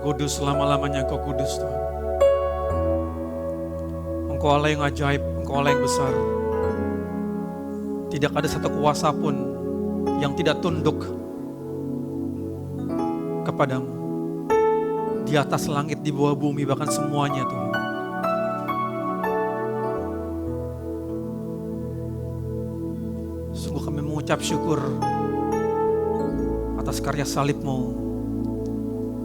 kudus, selama-lamanya Engkau kudus Tuhan. Engkau Allah yang ajaib, Engkau Allah yang besar. Tidak ada satu kuasa pun yang tidak tunduk kepadamu. Di atas langit, di bawah bumi, bahkan semuanya Tuhan. Sungguh kami mengucap syukur atas karya salib-Mu,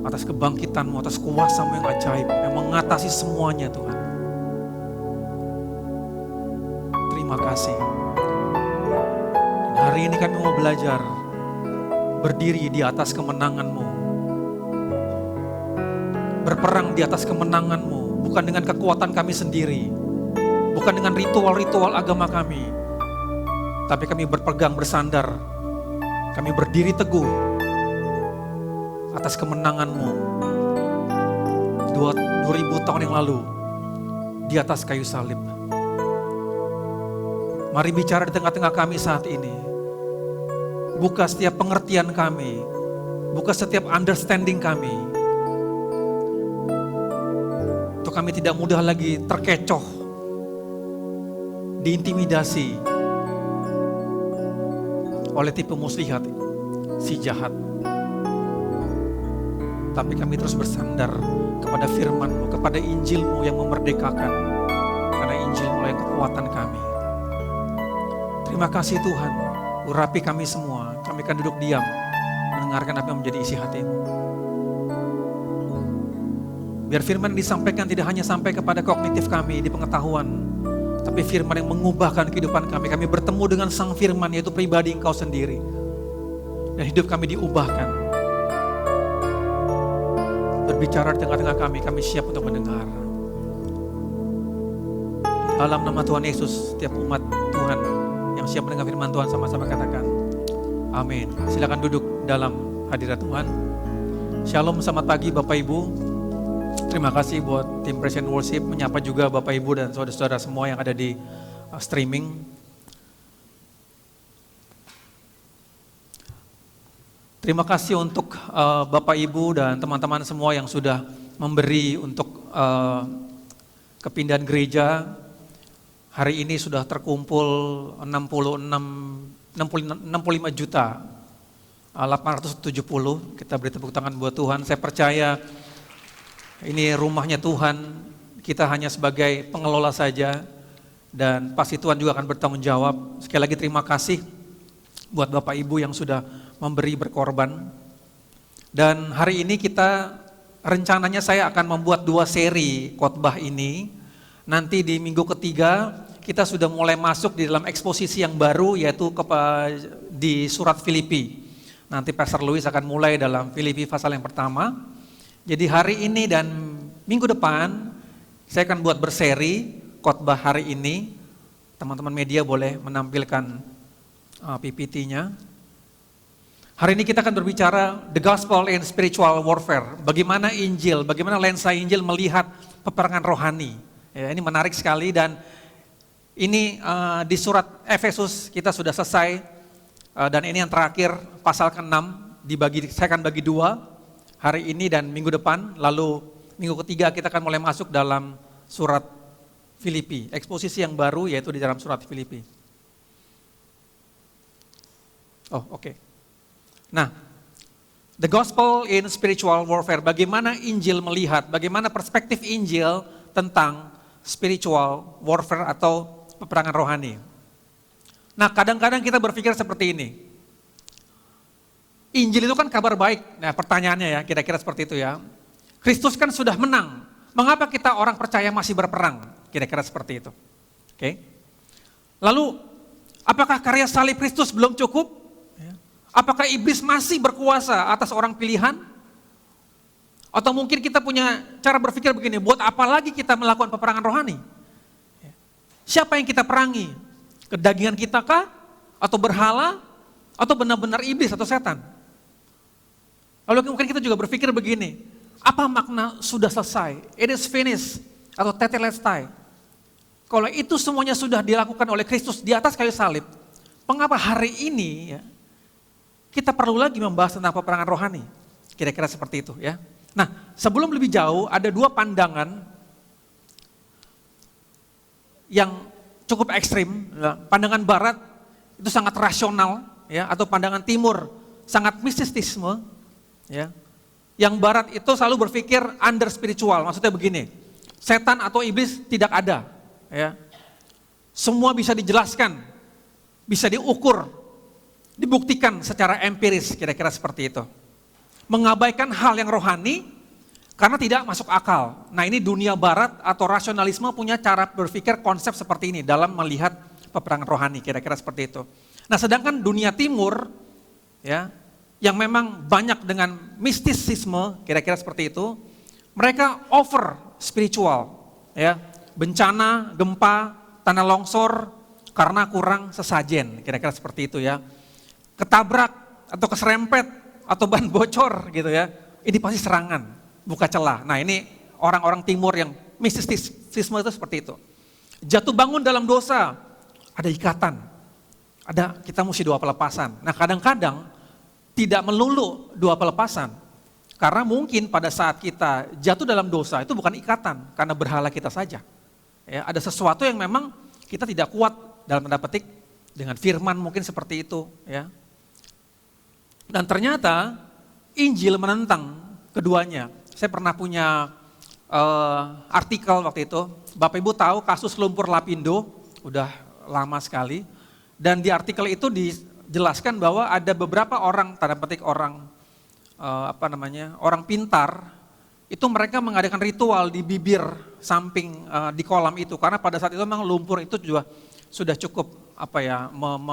atas kebangkitan-Mu, atas kuasa-Mu yang ajaib, yang mengatasi semuanya Tuhan. Terima kasih. Dan hari ini kami mau belajar berdiri di atas kemenangan-Mu, berperang di atas kemenangan-Mu, bukan dengan kekuatan kami sendiri, bukan dengan ritual-ritual agama kami, tapi kami berpegang, bersandar, kami berdiri teguh atas kemenangan-Mu 2000 tahun yang lalu di atas kayu salib. Mari bicara di tengah-tengah kami saat ini. Buka setiap pengertian kami, buka setiap understanding kami, untuk kami tidak mudah lagi terkecoh, diintimidasi oleh tipu muslihat, si jahat. Tapi kami terus bersandar kepada firman-Mu, kepada Injil-Mu yang memerdekakan. Karena Injil-Mu yang kekuatan kami. Terima kasih Tuhan, urapi kami semua. Kami akan duduk diam, mendengarkan apa yang menjadi isi hati-Mu. Biar firman disampaikan tidak hanya sampai kepada kognitif kami di pengetahuan, tapi firman yang mengubahkan kehidupan kami. Kami bertemu dengan sang firman, yaitu pribadi Engkau sendiri. Dan hidup kami diubahkan. Berbicara di tengah-tengah kami siap untuk mendengar. Dalam nama Tuhan Yesus, setiap umat Tuhan yang siap mendengar firman Tuhan sama-sama katakan, amin. Silakan duduk dalam hadirat Tuhan. Shalom, selamat pagi Bapak Ibu. Terima kasih buat tim Praise and Worship, menyapa juga Bapak Ibu dan saudara-saudara semua yang ada di streaming. Terima kasih untuk Bapak Ibu dan teman-teman semua yang sudah memberi untuk kepindahan gereja. Hari ini sudah terkumpul 65 juta 870. Kita beri tepuk tangan buat Tuhan. Saya percaya ini rumahnya Tuhan, kita hanya sebagai pengelola saja, dan pasti Tuhan juga akan bertanggung jawab. Sekali lagi terima kasih buat Bapak Ibu yang sudah memberi, berkorban. Dan hari ini rencananya saya akan membuat 2 seri khotbah ini. Nanti di minggu ketiga kita sudah mulai masuk di dalam eksposisi yang baru, yaitu di surat Filipi. Nanti Pastor Louis akan mulai dalam Filipi pasal yang pertama. Jadi hari ini dan minggu depan saya akan buat berseri khotbah hari ini. Teman-teman media boleh menampilkan PPT-nya. Hari ini kita akan berbicara the gospel in spiritual warfare. Bagaimana Injil, bagaimana lensa Injil melihat peperangan rohani. Ya, ini menarik sekali, dan ini di surat Efesus kita sudah selesai, dan ini yang terakhir pasal ke-6 saya akan bagi 2 hari ini dan minggu depan. Lalu minggu ketiga kita akan mulai masuk dalam surat Filipi, eksposisi yang baru yaitu di dalam surat Filipi. Oke. Nah, the gospel in spiritual warfare, bagaimana Injil melihat, bagaimana perspektif Injil tentang spiritual warfare atau peperangan rohani. Nah, kadang-kadang kita berpikir seperti ini. Injil itu kan kabar baik. Nah, pertanyaannya ya, kira-kira seperti itu ya. Kristus kan sudah menang. Mengapa kita orang percaya masih berperang? Kira-kira seperti itu. Oke. Lalu, apakah karya salib Kristus belum cukup? Apakah iblis masih berkuasa atas orang pilihan? Atau mungkin kita punya cara berpikir begini, buat apa lagi kita melakukan peperangan rohani? Siapa yang kita perangi? Kedagingan kita kah? Atau berhala? Atau benar-benar iblis atau setan? Lalu mungkin kita juga berpikir begini, apa makna sudah selesai? It is finished atau tetelestai. Kalau itu semuanya sudah dilakukan oleh Kristus di atas kayu salib, mengapa hari ini kita perlu lagi membahas tentang peperangan rohani? Kira-kira seperti itu ya. Nah, sebelum lebih jauh, ada dua pandangan yang cukup ekstrim. Pandangan barat itu sangat rasional, ya, atau pandangan timur sangat mistisisme, ya. Yang barat itu selalu berpikir under spiritual, maksudnya begini, setan atau iblis tidak ada, ya. Semua bisa dijelaskan, bisa diukur, dibuktikan secara empiris, kira-kira seperti itu. Mengabaikan hal yang rohani karena tidak masuk akal. Nah, ini dunia barat atau rasionalisme punya cara berpikir konsep seperti ini dalam melihat peperangan rohani, kira-kira seperti itu. Nah, sedangkan dunia timur, ya, yang memang banyak dengan mistisisme, kira-kira seperti itu, mereka over spiritual, ya, bencana, gempa, tanah longsor karena kurang sesajen, kira-kira seperti itu, ya. Ketabrak atau keserempet atau ban bocor gitu, ya. Ini pasti serangan, buka celah. Nah, ini orang-orang timur yang mistisisme itu seperti itu. Jatuh bangun dalam dosa, ada ikatan. Kita mesti dua pelepasan. Nah, kadang-kadang tidak melulu dua pelepasan. Karena mungkin pada saat kita jatuh dalam dosa itu bukan ikatan, karena berhala kita saja. Ya, ada sesuatu yang memang kita tidak kuat dalam tanda petik dengan firman mungkin seperti itu, ya. Dan ternyata Injil menentang keduanya. Saya pernah punya artikel waktu itu. Bapak Ibu tahu kasus lumpur Lapindo, udah lama sekali. Dan di artikel itu dijelaskan bahwa ada beberapa orang, tanda petik orang orang pintar, itu mereka mengadakan ritual di bibir samping di kolam itu, karena pada saat itu memang lumpur itu juga sudah cukup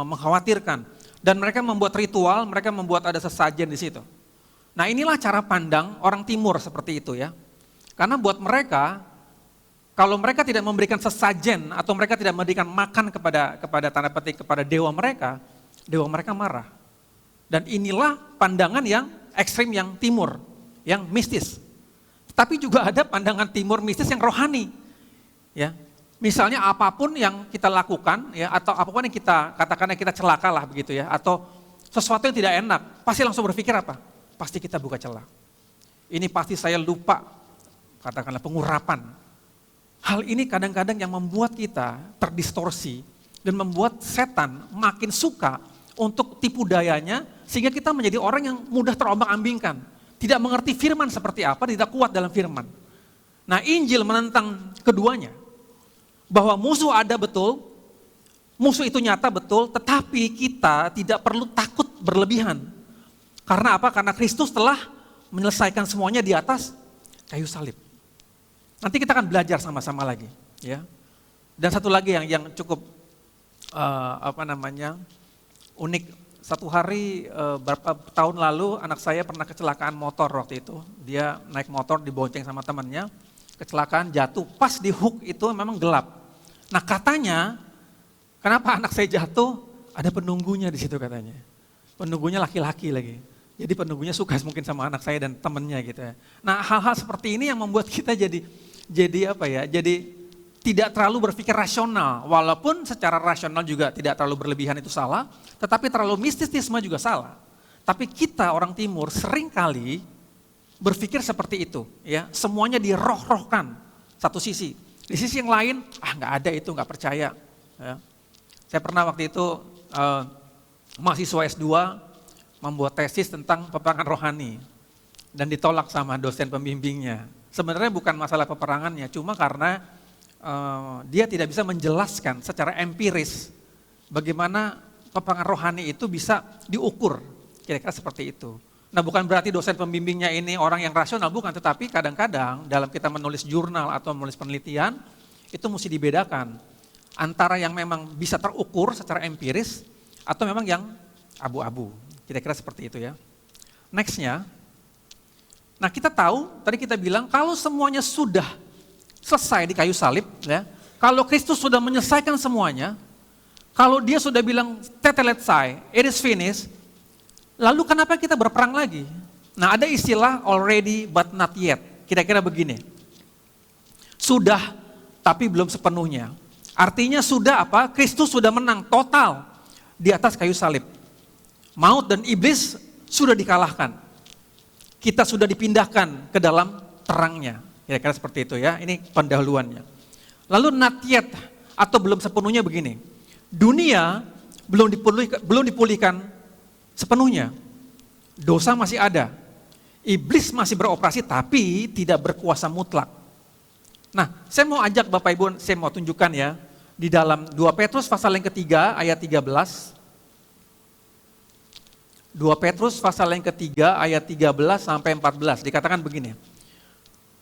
mengkhawatirkan. Dan mereka membuat ritual, mereka membuat ada sesajen di situ. Nah, inilah cara pandang orang timur seperti itu, ya. Karena buat mereka, kalau mereka tidak memberikan sesajen atau mereka tidak memberikan makan kepada tanda petik kepada dewa mereka marah. Dan inilah pandangan yang ekstrim yang timur, yang mistis. Tapi juga ada pandangan timur mistis yang rohani, ya. Misalnya apapun yang kita lakukan, ya, atau apapun yang kita katakan kita celaka lah begitu, ya, atau sesuatu yang tidak enak, pasti langsung berpikir apa? Pasti kita buka celah. Ini pasti saya lupa, katakanlah pengurapan. Hal ini kadang-kadang yang membuat kita terdistorsi dan membuat setan makin suka untuk tipu dayanya, sehingga kita menjadi orang yang mudah terombang-ambingkan. Tidak mengerti firman seperti apa, tidak kuat dalam firman. Nah, Injil menentang keduanya. Bahwa musuh ada betul, musuh itu nyata betul, tetapi kita tidak perlu takut berlebihan. Karena apa? Karena Kristus telah menyelesaikan semuanya di atas kayu salib. Nanti kita akan belajar sama-sama lagi, ya. Dan satu lagi yang cukup unik. Satu hari beberapa tahun lalu anak saya pernah kecelakaan motor waktu itu. Dia naik motor dibonceng sama temannya, kecelakaan jatuh. Pas di hook itu memang gelap. Nah, katanya, kenapa anak saya jatuh? Ada penunggunya di situ katanya. Penunggunya laki-laki lagi. Jadi penunggunya suka mungkin sama anak saya dan temennya gitu, ya. Nah, hal-hal seperti ini yang membuat kita jadi tidak terlalu berpikir rasional. Walaupun secara rasional juga tidak terlalu berlebihan itu salah, tetapi terlalu mistisisme juga salah. Tapi kita orang timur seringkali berpikir seperti itu, ya. Semuanya diroh-rohkan satu sisi. Di sisi yang lain, nggak ada itu, nggak percaya. Ya. Saya pernah waktu itu mahasiswa S2 membuat tesis tentang peperangan rohani dan ditolak sama dosen pembimbingnya. Sebenarnya bukan masalah peperangannya, cuma karena dia tidak bisa menjelaskan secara empiris bagaimana peperangan rohani itu bisa diukur, kira-kira seperti itu. Nah, bukan berarti dosen pembimbingnya ini orang yang rasional, bukan, tetapi kadang-kadang dalam kita menulis jurnal atau menulis penelitian, itu mesti dibedakan antara yang memang bisa terukur secara empiris atau memang yang abu-abu, kira-kira seperti itu, ya. Nextnya, nah kita tahu, tadi kita bilang kalau semuanya sudah selesai di kayu salib, ya, kalau Kristus sudah menyelesaikan semuanya, kalau dia sudah bilang tetelestai, it is finished, lalu kenapa kita berperang lagi? Nah, ada istilah already but not yet. Kira-kira begini. Sudah tapi belum sepenuhnya. Artinya sudah apa? Kristus sudah menang total di atas kayu salib. Maut dan iblis sudah dikalahkan. kita sudah dipindahkan ke dalam terangnya. Kira-kira seperti itu ya, ini pendahuluannya. Lalu not yet atau belum sepenuhnya begini. Dunia belum dipulihkan sepenuhnya. Dosa masih ada. Iblis masih beroperasi tapi tidak berkuasa mutlak. Nah, saya mau ajak Bapak Ibu, saya mau tunjukkan ya, di dalam 2 Petrus pasal yang ketiga ayat 13. 2 Petrus pasal yang ketiga ayat 13 sampai 14 dikatakan begini.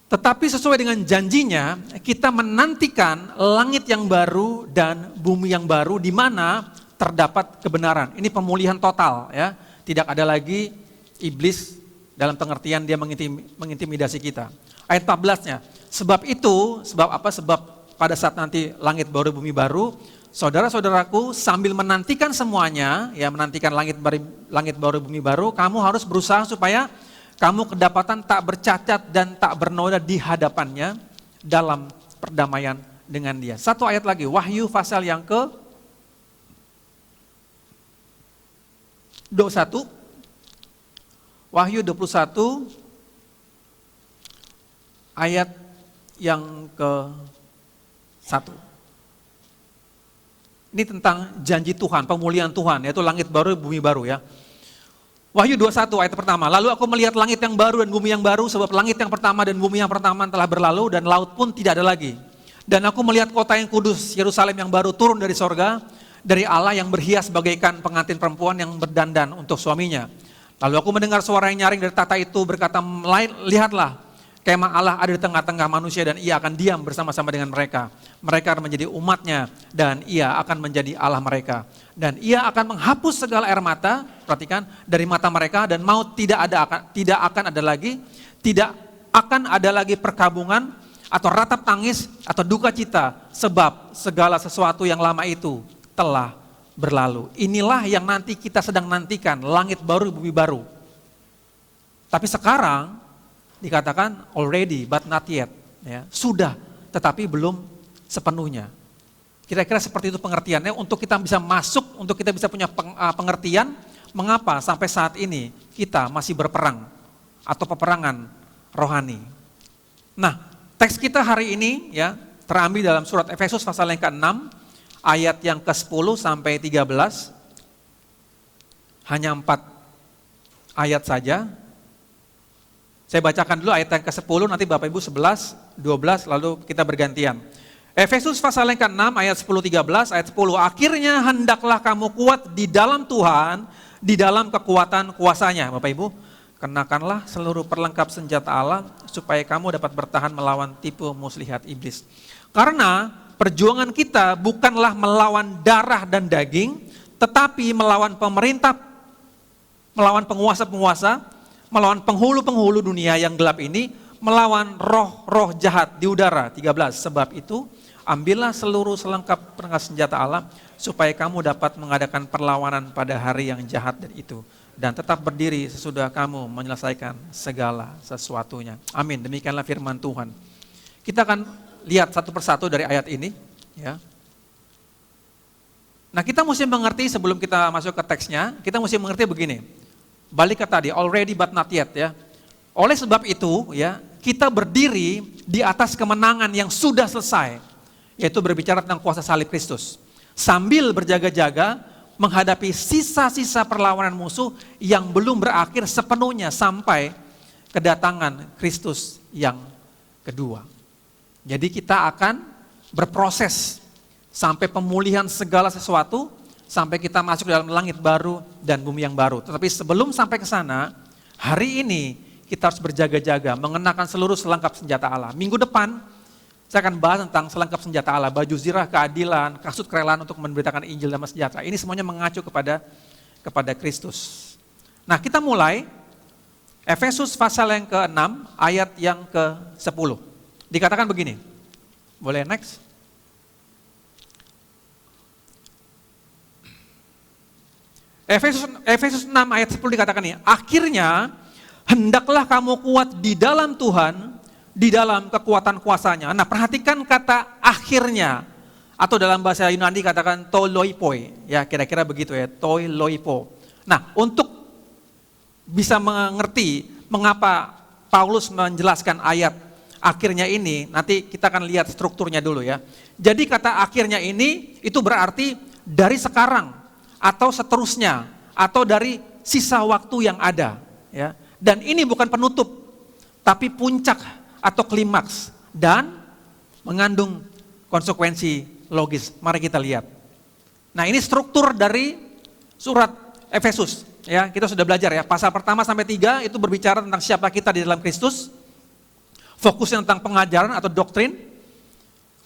Tetapi sesuai dengan janjinya, kita menantikan langit yang baru dan bumi yang baru di mana terdapat kebenaran. Ini pemulihan total ya. Tidak ada lagi iblis dalam pengertian dia mengintimidasi kita. Ayat 14-nya. Sebab pada saat nanti langit baru bumi baru, saudara-saudaraku sambil menantikan semuanya, ya menantikan langit baru bumi baru, kamu harus berusaha supaya kamu kedapatan tak bercacat dan tak bernoda di hadapannya dalam perdamaian dengan dia. Satu ayat lagi, Wahyu pasal yang ke 21. Wahyu 21 ayat yang ke 1. Ini tentang janji Tuhan, pemulihan Tuhan, yaitu langit baru, bumi baru ya. Wahyu 21 ayat pertama, lalu aku melihat langit yang baru dan bumi yang baru, sebab langit yang pertama dan bumi yang pertama telah berlalu dan laut pun tidak ada lagi. Dan aku melihat kota yang kudus, Yerusalem yang baru turun dari sorga, dari Allah yang berhias bagaikan pengantin perempuan yang berdandan untuk suaminya. Lalu aku mendengar suara yang nyaring dari tahta itu berkata, lihatlah, kemah Allah ada di tengah-tengah manusia dan ia akan diam bersama-sama dengan mereka. Mereka akan menjadi umatnya dan ia akan menjadi Allah mereka. Dan ia akan menghapus segala air mata, perhatikan, dari mata mereka dan maut tidak akan ada lagi perkabungan atau ratap tangis atau duka cita sebab segala sesuatu yang lama itu telah berlalu. Inilah yang nanti kita sedang nantikan, langit baru, bumi baru. Tapi sekarang dikatakan already but not yet, ya. Sudah tetapi belum sepenuhnya. Kira-kira seperti itu pengertiannya untuk kita bisa masuk, untuk kita bisa punya pengertian mengapa sampai saat ini kita masih berperang atau peperangan rohani. Nah, teks kita hari ini ya terambil dalam surat Efesus pasal yang ke-6 ayat yang ke-10 sampai 13. Hanya 4 ayat saja. Saya bacakan dulu ayat yang ke-10, nanti Bapak Ibu 11, 12, lalu kita bergantian. Efesus pasal yang ke-6 ayat 10-13, ayat 10. Akhirnya hendaklah kamu kuat di dalam Tuhan, di dalam kekuatan kuasanya. Bapak Ibu, kenakanlah seluruh perlengkap senjata Allah, supaya kamu dapat bertahan melawan tipu muslihat iblis. Karena perjuangan kita bukanlah melawan darah dan daging, tetapi melawan pemerintah, melawan penguasa-penguasa, melawan penghulu-penghulu dunia yang gelap ini, melawan roh-roh jahat di udara. 13. Sebab itu, ambillah seluruh selengkap perangkat senjata Allah, supaya kamu dapat mengadakan perlawanan pada hari yang jahat itu. Dan tetap berdiri sesudah kamu menyelesaikan segala sesuatunya. Amin. Demikianlah firman Tuhan. Kita akan lihat satu persatu dari ayat ini. Ya. Nah, kita mesti mengerti sebelum kita masuk ke teksnya, kita mesti mengerti begini. Balik ke tadi, already but not yet ya. Oleh sebab itu ya, kita berdiri di atas kemenangan yang sudah selesai, yaitu berbicara tentang kuasa salib Kristus. Sambil berjaga-jaga menghadapi sisa-sisa perlawanan musuh yang belum berakhir sepenuhnya sampai kedatangan Kristus yang kedua. Jadi kita akan berproses sampai pemulihan segala sesuatu, sampai kita masuk dalam langit baru dan bumi yang baru. Tetapi sebelum sampai ke sana, hari ini kita harus berjaga-jaga, mengenakan seluruh selengkap senjata Allah. Minggu depan, saya akan bahas tentang selengkap senjata Allah, baju zirah keadilan, kasut kerelaan untuk memberitakan Injil damai sejahtera. Ini semuanya mengacu kepada Kristus. Nah, kita mulai Efesus pasal yang ke-6, ayat yang ke-10. Dikatakan begini, boleh next? Efesus 6 ayat 10 dikatakan ini, akhirnya hendaklah kamu kuat di dalam Tuhan, di dalam kekuatan kuasanya. Nah, perhatikan kata akhirnya, atau dalam bahasa Yunani katakan toiloipoi, ya kira-kira begitu ya, toiloipo. Nah, untuk bisa mengerti Mengapa Paulus menjelaskan ayat akhirnya ini? Nanti kita akan lihat strukturnya dulu ya. Jadi kata akhirnya ini itu berarti dari sekarang atau seterusnya atau dari sisa waktu yang ada ya. Dan ini bukan penutup tapi puncak atau klimaks dan mengandung konsekuensi logis. Mari kita lihat. Nah, ini struktur dari surat Efesus ya. Kita sudah belajar ya. Pasal pertama sampai 3 itu berbicara tentang siapa kita di dalam Kristus. Fokusnya tentang pengajaran atau doktrin.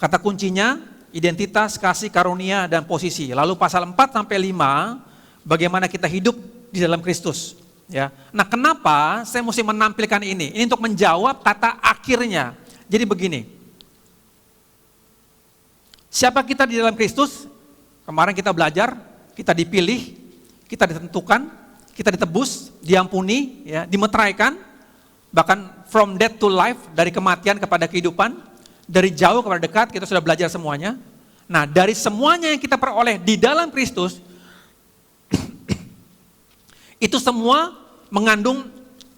Kata kuncinya identitas, kasih, karunia dan posisi. Lalu pasal 4 sampai 5 bagaimana kita hidup di dalam Kristus ya. Nah, kenapa saya mesti menampilkan ini? Ini untuk menjawab kata akhirnya. Jadi begini. Siapa kita di dalam Kristus? Kemarin kita belajar, kita dipilih, kita ditentukan, kita ditebus, diampuni, ya, dimeteraikan, bahkan from death to life, dari kematian kepada kehidupan, dari jauh kepada dekat, kita sudah belajar semuanya. Nah, dari semuanya yang kita peroleh di dalam Kristus, itu semua mengandung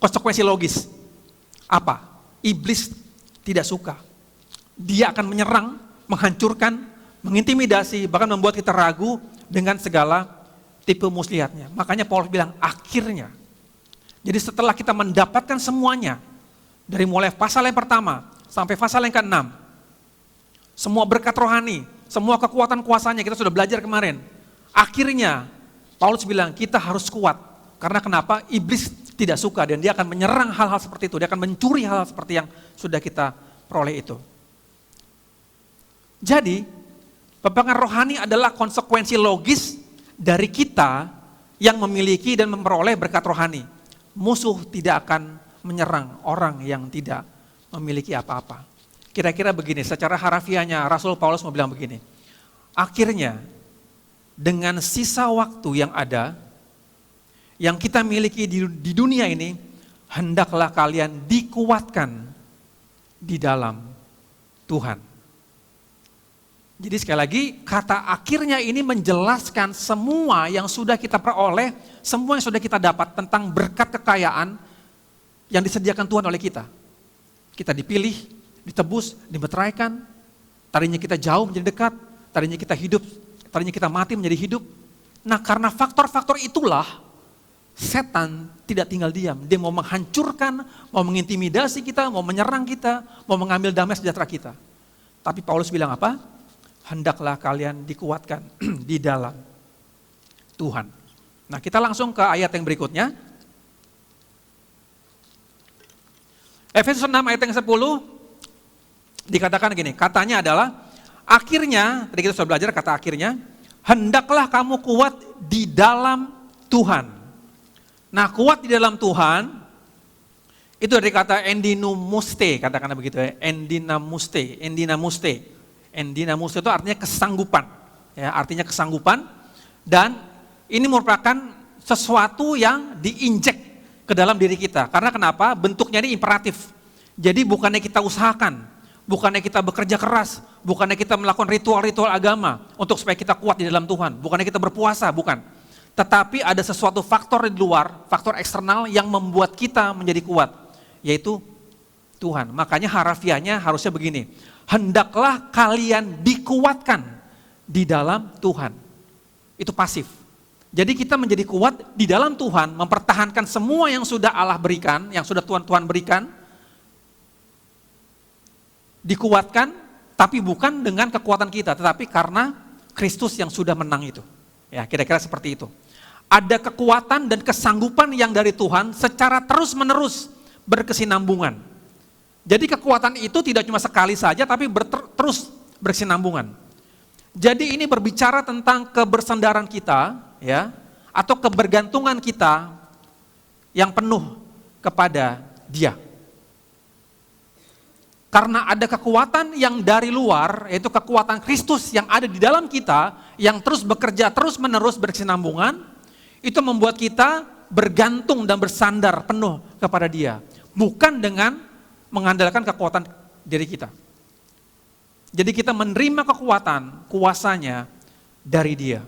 konsekuensi logis. Apa? Iblis tidak suka. Dia akan menyerang, menghancurkan, mengintimidasi, bahkan membuat kita ragu dengan segala tipe muslihatnya. Makanya Paulus bilang akhirnya. Jadi setelah kita mendapatkan semuanya, dari mulai pasal yang pertama sampai pasal yang ke-6, semua berkat rohani, semua kekuatan kuasanya kita sudah belajar kemarin. Akhirnya Paulus bilang kita harus kuat. Karena kenapa? Iblis tidak suka dan dia akan menyerang hal-hal seperti itu. Dia akan mencuri hal-hal seperti yang sudah kita peroleh itu. Jadi peperangan rohani adalah konsekuensi logis dari kita yang memiliki dan memperoleh berkat rohani. Musuh tidak akan menyerang orang yang tidak memiliki apa-apa. Kira-kira begini, secara harafiahnya Rasul Paulus mau bilang begini. Akhirnya, dengan sisa waktu yang ada, yang kita miliki di dunia ini, hendaklah kalian dikuatkan di dalam Tuhan. Jadi sekali lagi, kata akhirnya ini menjelaskan semua yang sudah kita peroleh, semua yang sudah kita dapat tentang berkat kekayaan yang disediakan Tuhan oleh kita. Kita dipilih, ditebus, dimeteraikan, tadinya kita jauh menjadi dekat, tadinya kita hidup, tadinya kita mati menjadi hidup. Nah, karena faktor-faktor itulah, setan tidak tinggal diam. Dia mau menghancurkan, mau mengintimidasi kita, mau menyerang kita, mau mengambil damai sejahtera kita. Tapi Paulus bilang apa? Hendaklah kalian dikuatkan di dalam Tuhan. Nah, kita langsung ke ayat yang berikutnya. Efesus 6 ayat yang 10 dikatakan gini, katanya adalah akhirnya, tadi kita sudah belajar kata akhirnya, hendaklah kamu kuat di dalam Tuhan. Nah, kuat di dalam Tuhan itu dari kata endinamuste, katakan begitu ya, endinamuste. Endinamuste itu artinya kesanggupan, ya, artinya kesanggupan, dan ini merupakan sesuatu yang diinjek ke dalam diri kita. Karena kenapa? Bentuknya ini imperatif. Jadi bukannya kita usahakan, bukannya kita bekerja keras, bukannya kita melakukan ritual-ritual agama untuk supaya kita kuat di dalam Tuhan, bukannya kita berpuasa, bukan. Tetapi ada sesuatu faktor di luar, faktor eksternal yang membuat kita menjadi kuat, yaitu Tuhan. Makanya harafiahnya harusnya begini, hendaklah kalian dikuatkan di dalam Tuhan. Itu pasif. Jadi kita menjadi kuat di dalam Tuhan, mempertahankan semua yang sudah Allah berikan, yang sudah Tuhan berikan, dikuatkan, tapi bukan dengan kekuatan kita, tetapi karena Kristus yang sudah menang itu. Ya, kira-kira seperti itu. Ada kekuatan dan kesanggupan yang dari Tuhan secara terus-menerus berkesinambungan. Jadi kekuatan itu tidak cuma sekali saja, tapi terus berkesinambungan. Jadi ini berbicara tentang kebersandaran kita, ya, atau kebergantungan kita yang penuh kepada Dia. Karena ada kekuatan yang dari luar, yaitu kekuatan Kristus yang ada di dalam kita, yang terus bekerja, terus-menerus berkesinambungan, itu membuat kita bergantung dan bersandar penuh kepada Dia. Bukan dengan mengandalkan kekuatan diri kita. Jadi kita menerima kekuatan, kuasanya dari Dia.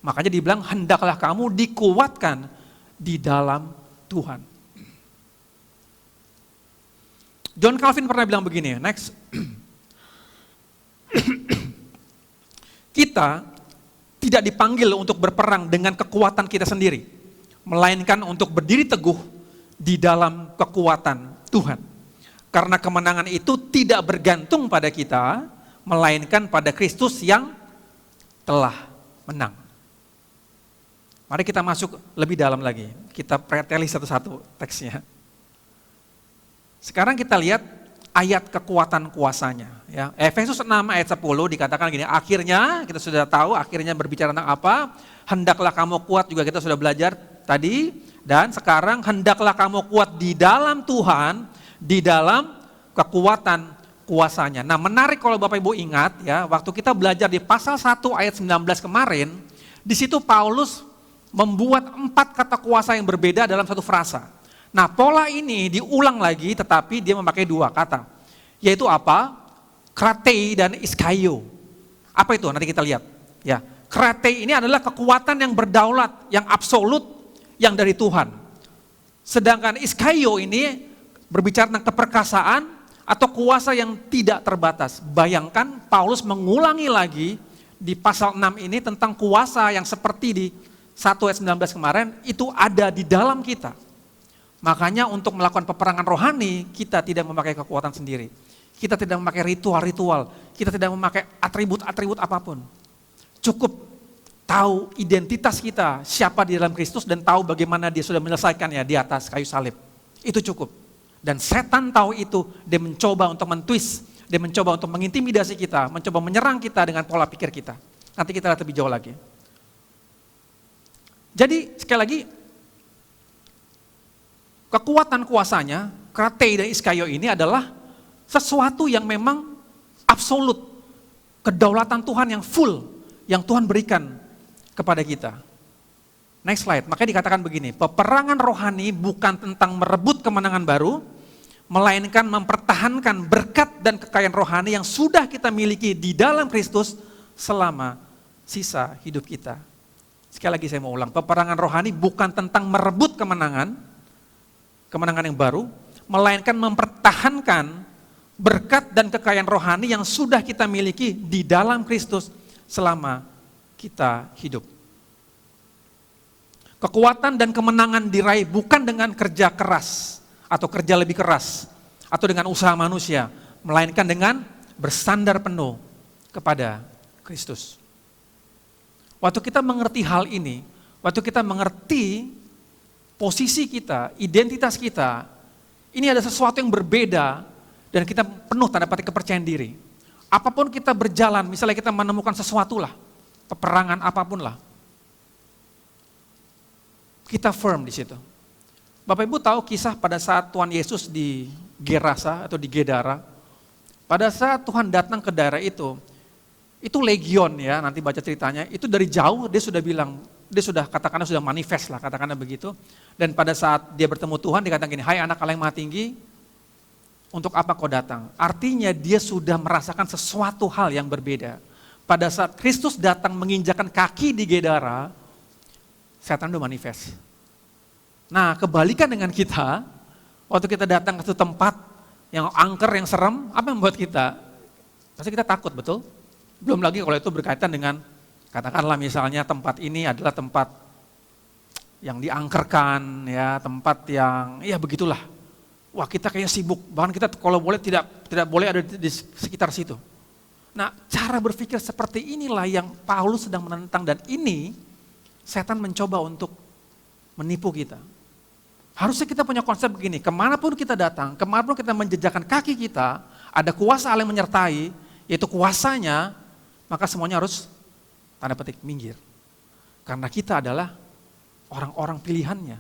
Makanya dibilang hendaklah kamu dikuatkan di dalam Tuhan. John Calvin pernah bilang begini, next. Kita tidak dipanggil untuk berperang dengan kekuatan kita sendiri, melainkan untuk berdiri teguh di dalam kekuatan Tuhan. Karena kemenangan itu tidak bergantung pada kita, melainkan pada Kristus yang telah menang. Mari kita masuk lebih dalam lagi. Kita preteli satu-satu teksnya. Sekarang kita lihat ayat kekuatan kuasanya. Ya. Efesus 6 ayat 10 dikatakan gini, akhirnya kita sudah tahu akhirnya berbicara tentang apa, hendaklah kamu kuat, juga kita sudah belajar tadi, dan sekarang hendaklah kamu kuat di dalam Tuhan, di dalam kekuatan kuasanya. Nah menarik kalau Bapak Ibu ingat ya, waktu kita belajar di pasal 1 ayat 19 kemarin, di situ Paulus membuat 4 kata kuasa yang berbeda dalam satu frasa. Nah pola ini diulang lagi tetapi dia memakai 2 kata. Yaitu apa? Kratei dan iskaio. Apa itu? Nanti kita lihat. Ya, kratei ini adalah kekuatan yang berdaulat, yang absolut, yang dari Tuhan. Sedangkan iskaio ini berbicara tentang keperkasaan atau kuasa yang tidak terbatas. Bayangkan Paulus mengulangi lagi di pasal 6 ini tentang kuasa yang seperti di 1 ayat 19 kemarin, itu ada di dalam kita. Makanya untuk melakukan peperangan rohani, kita tidak memakai kekuatan sendiri. Kita tidak memakai ritual-ritual, kita tidak memakai atribut-atribut apapun. Cukup tahu identitas kita, siapa di dalam Kristus, dan tahu bagaimana dia sudah menyelesaikannya di atas kayu salib. Itu cukup. Dan setan tahu itu, dia mencoba untuk mentwist, dia mencoba untuk mengintimidasi kita, mencoba menyerang kita dengan pola pikir kita. Nanti kita lihat lebih jauh lagi. Jadi sekali lagi, kekuatan kuasanya, kratei dan iskaio ini adalah sesuatu yang memang absolut. Kedaulatan Tuhan yang full, yang Tuhan berikan kepada kita. Next slide, makanya dikatakan begini, peperangan rohani bukan tentang merebut kemenangan baru, melainkan mempertahankan berkat dan kekayaan rohani yang sudah kita miliki di dalam Kristus selama sisa hidup kita. Sekali lagi saya mau ulang, peperangan rohani bukan tentang merebut kemenangan yang baru, melainkan mempertahankan berkat dan kekayaan rohani yang sudah kita miliki di dalam Kristus selama kita hidup. Kekuatan dan kemenangan diraih bukan dengan kerja keras atau kerja lebih keras atau dengan usaha manusia, melainkan dengan bersandar penuh kepada Kristus. Waktu kita mengerti hal ini, waktu kita mengerti posisi kita, identitas kita, ini ada sesuatu yang berbeda dan kita penuh tanda petik kepercayaan diri. Apapun kita berjalan, misalnya kita menemukan sesuatu lah, peperangan apapun lah, kita firm di situ. Bapak Ibu tahu kisah pada saat Tuhan Yesus di Gerasa atau di Gedara, pada saat Tuhan datang ke daerah itu legion ya, nanti baca ceritanya, itu dari jauh dia sudah bilang, dia sudah katakanlah sudah manifest lah, katakanlah begitu. Dan pada saat dia bertemu Tuhan, dia katakan gini, hai anak Allah yang maha tinggi, untuk apa kau datang? Artinya dia sudah merasakan sesuatu hal yang berbeda. Pada saat Kristus datang menginjakan kaki di Gedara, setan udah manifest. Nah kebalikan dengan kita, waktu kita datang ke satu tempat yang angker, yang serem, apa yang membuat kita? Pasti kita takut, betul? Belum lagi kalau itu berkaitan dengan, katakanlah misalnya tempat ini adalah tempat yang diangkerkan, ya, tempat yang, ya begitulah. Wah kita kayak sibuk, bahkan kita kalau boleh tidak boleh ada di sekitar situ. Nah cara berpikir seperti inilah yang Paulus sedang menentang, dan ini setan mencoba untuk menipu kita. Harusnya kita punya konsep begini, kemanapun kita datang, kemanapun kita menjejakkan kaki kita, ada kuasa Allah yang menyertai, yaitu kuasanya, maka semuanya harus tanda petik minggir. Karena kita adalah orang-orang pilihannya,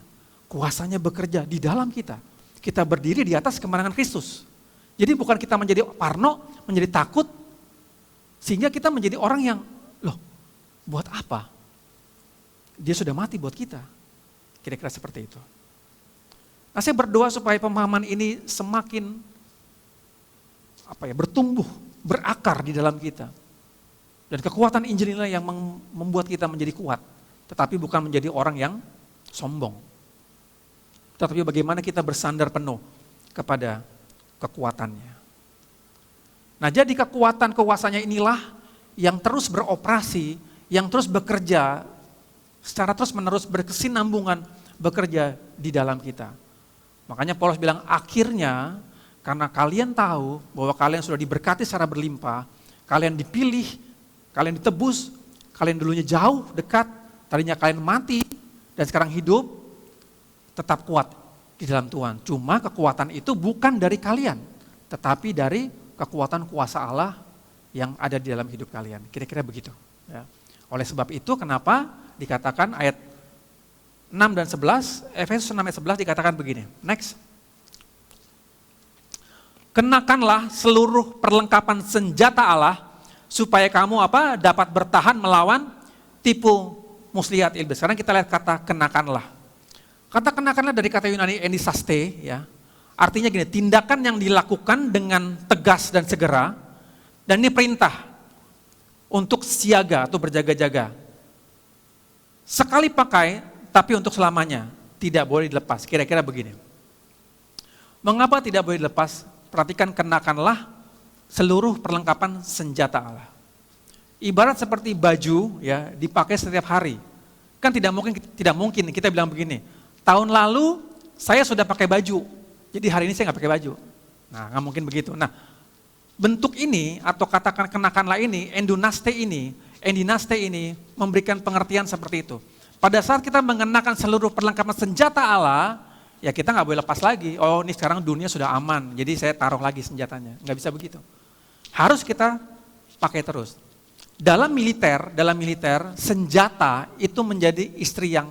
kuasanya bekerja di dalam kita. Kita berdiri di atas kemenangan Kristus. Jadi bukan kita menjadi parno, menjadi takut, sehingga kita menjadi orang yang, loh buat apa? Dia sudah mati buat kita. Kira-kira seperti itu. Nah saya berdoa supaya pemahaman ini semakin bertumbuh, berakar di dalam kita. Dan kekuatan Injil inilah yang membuat kita menjadi kuat. Tetapi bukan menjadi orang yang sombong. Tetapi bagaimana kita bersandar penuh kepada kekuatannya. Nah, jadi kekuatan kuasanya inilah yang terus beroperasi, yang terus bekerja secara terus-menerus berkesinambungan bekerja di dalam kita. Makanya Paulus bilang akhirnya karena kalian tahu bahwa kalian sudah diberkati secara berlimpah, kalian dipilih, kalian ditebus, kalian dulunya jauh, dekat, tadinya kalian mati dan sekarang hidup, tetap kuat di dalam Tuhan. Cuma kekuatan itu bukan dari kalian, tetapi dari kekuatan kuasa Allah yang ada di dalam hidup kalian. Kira-kira begitu. Ya. Oleh sebab itu kenapa dikatakan ayat 6 dan 11, Efesus 6 ayat 11 dikatakan begini. Next. Kenakanlah seluruh perlengkapan senjata Allah supaya kamu dapat bertahan melawan tipu muslihat iblis. Sekarang kita lihat kata kenakanlah. Kata kenakanlah dari kata Yunani enisaste, ya. Artinya gini, tindakan yang dilakukan dengan tegas dan segera, dan ini perintah untuk siaga atau berjaga-jaga. Sekali pakai, tapi untuk selamanya, tidak boleh dilepas. Kira-kira begini. Mengapa tidak boleh dilepas? Perhatikan, kenakanlah seluruh perlengkapan senjata Allah. Ibarat seperti baju, ya, dipakai setiap hari. Kan tidak mungkin kita bilang begini, tahun lalu saya sudah pakai baju, jadi hari ini saya nggak pakai baju. Nah, nggak mungkin begitu. Nah, bentuk ini atau katakan kenakanlah ini, endinaste ini memberikan pengertian seperti itu. Pada saat kita mengenakan seluruh perlengkapan senjata Allah, ya kita nggak boleh lepas lagi. Oh, ini sekarang dunia sudah aman, jadi saya taruh lagi senjatanya. Nggak bisa begitu. Harus kita pakai terus. Dalam militer, senjata itu menjadi istri yang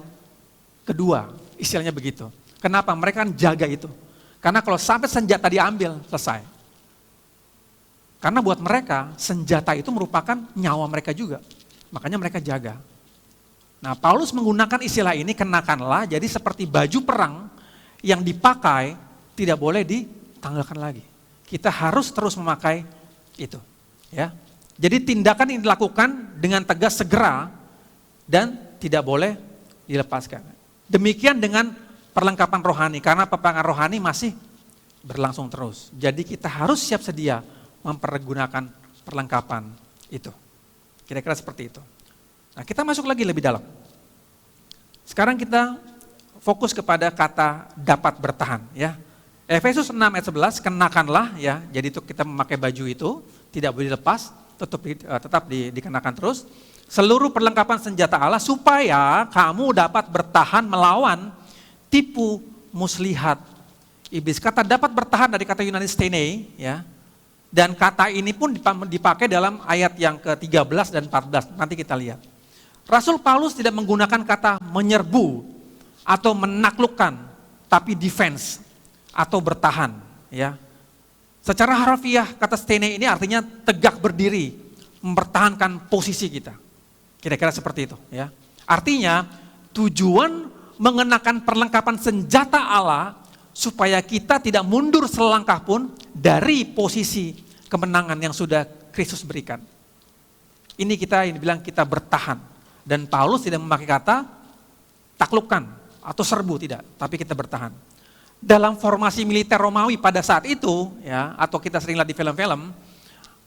kedua, istilahnya begitu. Kenapa? Mereka kan jaga itu. Karena kalau sampai senjata diambil, selesai. Karena buat mereka, senjata itu merupakan nyawa mereka juga. Makanya mereka jaga. Nah, Paulus menggunakan istilah ini, kenakanlah, jadi seperti baju perang yang dipakai, tidak boleh ditanggalkan lagi. Kita harus terus memakai itu. Ya. Jadi tindakan yang dilakukan dengan tegas segera dan tidak boleh dilepaskan. Demikian dengan perlengkapan rohani, karena peperangan rohani masih berlangsung terus. Jadi kita harus siap sedia mempergunakan perlengkapan itu. Kira-kira seperti itu. Nah, kita masuk lagi lebih dalam. Sekarang kita fokus kepada kata dapat bertahan, ya. Efesus 6 ayat 11, kenakanlah, ya. Jadi itu kita memakai baju itu tidak boleh dilepas, tetap dikenakan terus. Seluruh perlengkapan senjata Allah supaya kamu dapat bertahan melawan tipu muslihat iblis. Kata dapat bertahan dari kata Yunani stene, ya. Dan kata ini pun dipakai dalam ayat yang ke-13 dan 14. Nanti kita lihat. Rasul Paulus tidak menggunakan kata menyerbu atau menaklukkan, tapi defense atau bertahan, ya. Secara harfiah kata stene ini artinya tegak berdiri, mempertahankan posisi kita. Kira-kira seperti itu, ya. Artinya tujuan mengenakan perlengkapan senjata Allah supaya kita tidak mundur selangkah pun dari posisi kemenangan yang sudah Kristus berikan. Ini bilang kita bertahan. Dan Paulus tidak memakai kata taklukkan atau serbu, tidak, tapi kita bertahan. Dalam formasi militer Romawi pada saat itu, ya, atau kita sering lihat di film-film,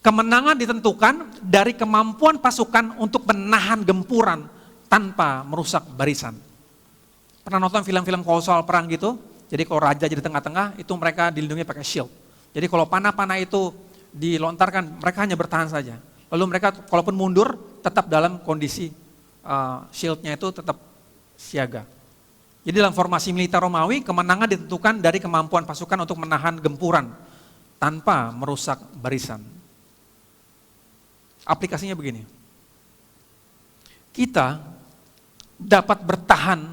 kemenangan ditentukan dari kemampuan pasukan untuk menahan gempuran tanpa merusak barisan. Pernah nonton film-film soal perang gitu? Jadi kalau raja jadi tengah-tengah, itu mereka dilindungi pakai shield. Jadi kalau panah-panah itu dilontarkan, mereka hanya bertahan saja. Lalu mereka kalaupun mundur, tetap dalam kondisi shieldnya itu tetap siaga. Jadi dalam formasi militer Romawi, kemenangan ditentukan dari kemampuan pasukan untuk menahan gempuran tanpa merusak barisan. Aplikasinya begini. Kita dapat bertahan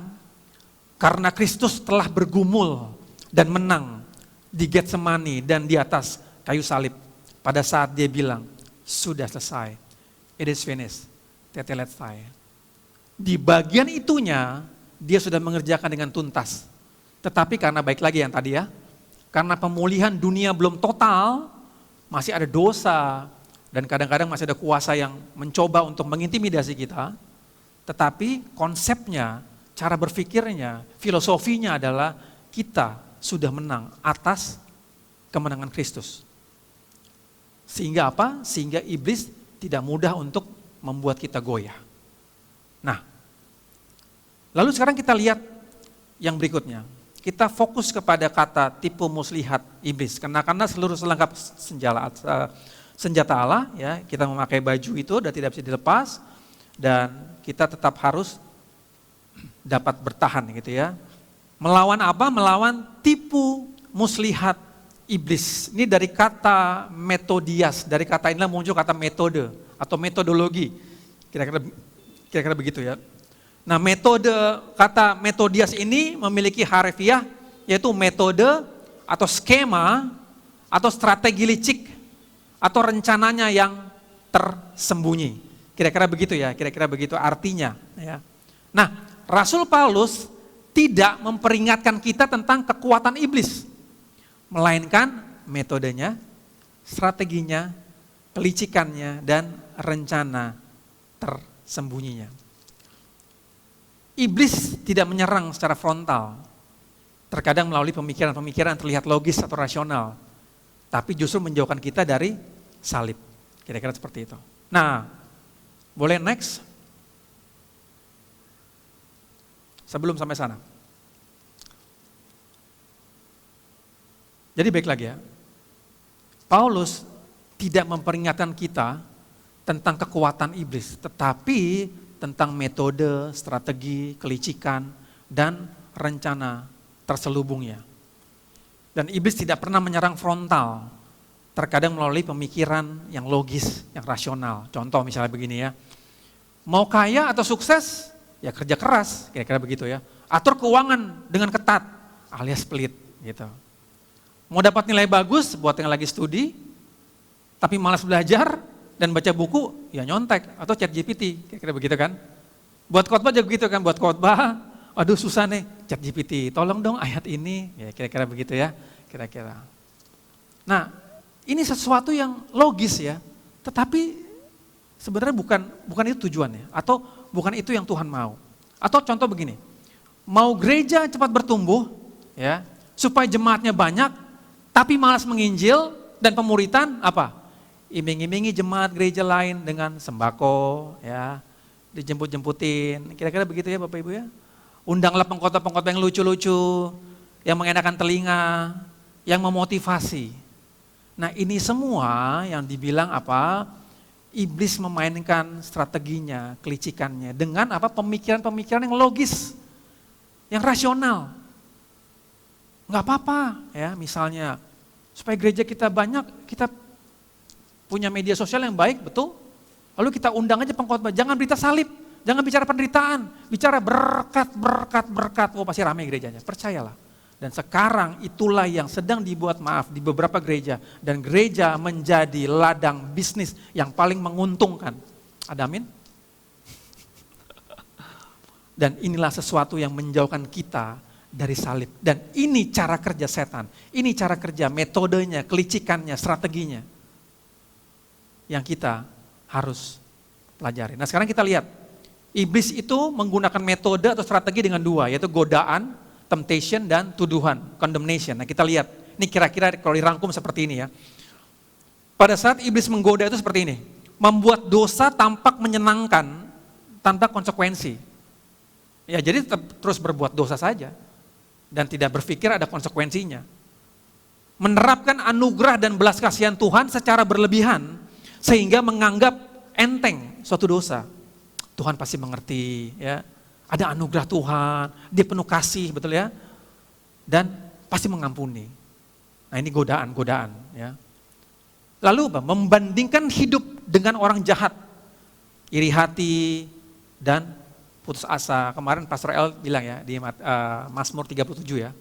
karena Kristus telah bergumul dan menang di Getsemani dan di atas kayu salib pada saat dia bilang, sudah selesai, it is finished, tetelestai. Di bagian itunya, dia sudah mengerjakan dengan tuntas. Tetapi karena baik lagi yang tadi, ya, karena pemulihan dunia belum total, masih ada dosa, dan kadang-kadang masih ada kuasa yang mencoba untuk mengintimidasi kita, tetapi konsepnya, cara berpikirnya, filosofinya adalah kita sudah menang atas kemenangan Kristus. Sehingga apa? Sehingga iblis tidak mudah untuk membuat kita goyah. Nah, lalu sekarang kita lihat yang berikutnya. Kita fokus kepada kata tipu muslihat iblis. Karena seluruh selengkap senjata Allah, ya, kita memakai baju itu dan tidak bisa dilepas, dan kita tetap harus dapat bertahan gitu ya. Melawan apa? Melawan tipu muslihat iblis. Ini dari kata metodias, dari kata inilah muncul kata metode atau metodologi. Kira-kira begitu ya. Nah, kata metodias ini memiliki harfiah, yaitu metode atau skema atau strategi licik atau rencananya yang tersembunyi. Kira-kira begitu ya, kira-kira begitu artinya ya. Nah, Rasul Paulus tidak memperingatkan kita tentang kekuatan iblis, melainkan metodenya, strateginya, kelicikannya, dan rencana tersembunyinya. Iblis tidak menyerang secara frontal, terkadang melalui pemikiran-pemikiran yang terlihat logis atau rasional, tapi justru menjauhkan kita dari salib. Kira-kira seperti itu. Nah, boleh next? Sebelum sampai sana. Jadi baik lagi ya, Paulus tidak memperingatkan kita tentang kekuatan iblis, tetapi tentang metode, strategi, kelicikan, dan rencana terselubungnya. Dan iblis tidak pernah menyerang frontal, terkadang melalui pemikiran yang logis, yang rasional. Contoh misalnya begini ya, mau kaya atau sukses, ya kerja keras, kira-kira begitu ya. Atur keuangan dengan ketat, alias pelit gitu. Mau dapat nilai bagus buat yang lagi studi, tapi malas belajar dan baca buku, ya nyontek atau ChatGPT, kira-kira begitu kan. Buat khotbah juga begitu kan, buat khotbah, aduh susah nih, ChatGPT, tolong dong ayat ini, ya kira-kira begitu ya, kira-kira. Nah, ini sesuatu yang logis ya, tetapi sebenarnya bukan itu tujuannya, atau bukan itu yang Tuhan mau. Atau contoh begini, mau gereja cepat bertumbuh, ya, supaya jemaatnya banyak, tapi malas menginjil dan pemuritan apa? Iming-imingi jemaat gereja lain dengan sembako, ya, dijemput-jemputin, kira-kira begitu ya Bapak Ibu ya. Undanglah pengkhotbah-pengkhotbah yang lucu-lucu, yang mengenakan telinga, yang memotivasi. Nah, ini semua yang dibilang apa? Iblis memainkan strateginya, kelicikannya dengan apa? Pemikiran-pemikiran yang logis, yang rasional. Nggak apa-apa ya, misalnya supaya gereja kita banyak, kita punya media sosial yang baik, betul. Lalu kita undang aja pengkhotbah, jangan berita salib, jangan bicara penderitaan, bicara berkat. Oh pasti ramai gerejanya, percayalah. Dan sekarang itulah yang sedang dibuat di beberapa gereja. Dan gereja menjadi ladang bisnis yang paling menguntungkan. Ada amin? Dan inilah sesuatu yang menjauhkan kita dari salib. Dan ini cara kerja setan, ini cara kerja, metodenya, kelicikannya, strateginya, yang kita harus pelajari. Nah sekarang kita lihat, iblis itu menggunakan metode atau strategi dengan dua, yaitu godaan, temptation, dan tuduhan, condemnation. Nah kita lihat, ini kira-kira kalau dirangkum seperti ini ya. Pada saat iblis menggoda itu seperti ini, membuat dosa tampak menyenangkan tanpa konsekuensi. Ya jadi terus berbuat dosa saja, dan tidak berpikir ada konsekuensinya. Menerapkan anugerah dan belas kasihan Tuhan secara berlebihan, sehingga menganggap enteng suatu dosa. Tuhan pasti mengerti ya. Ada anugerah Tuhan, dia penuh kasih, betul ya. Dan pasti mengampuni. Nah, ini godaan ya. Lalu membandingkan hidup dengan orang jahat, iri hati dan putus asa. Kemarin Pastor El bilang ya di Mazmur 37 ya.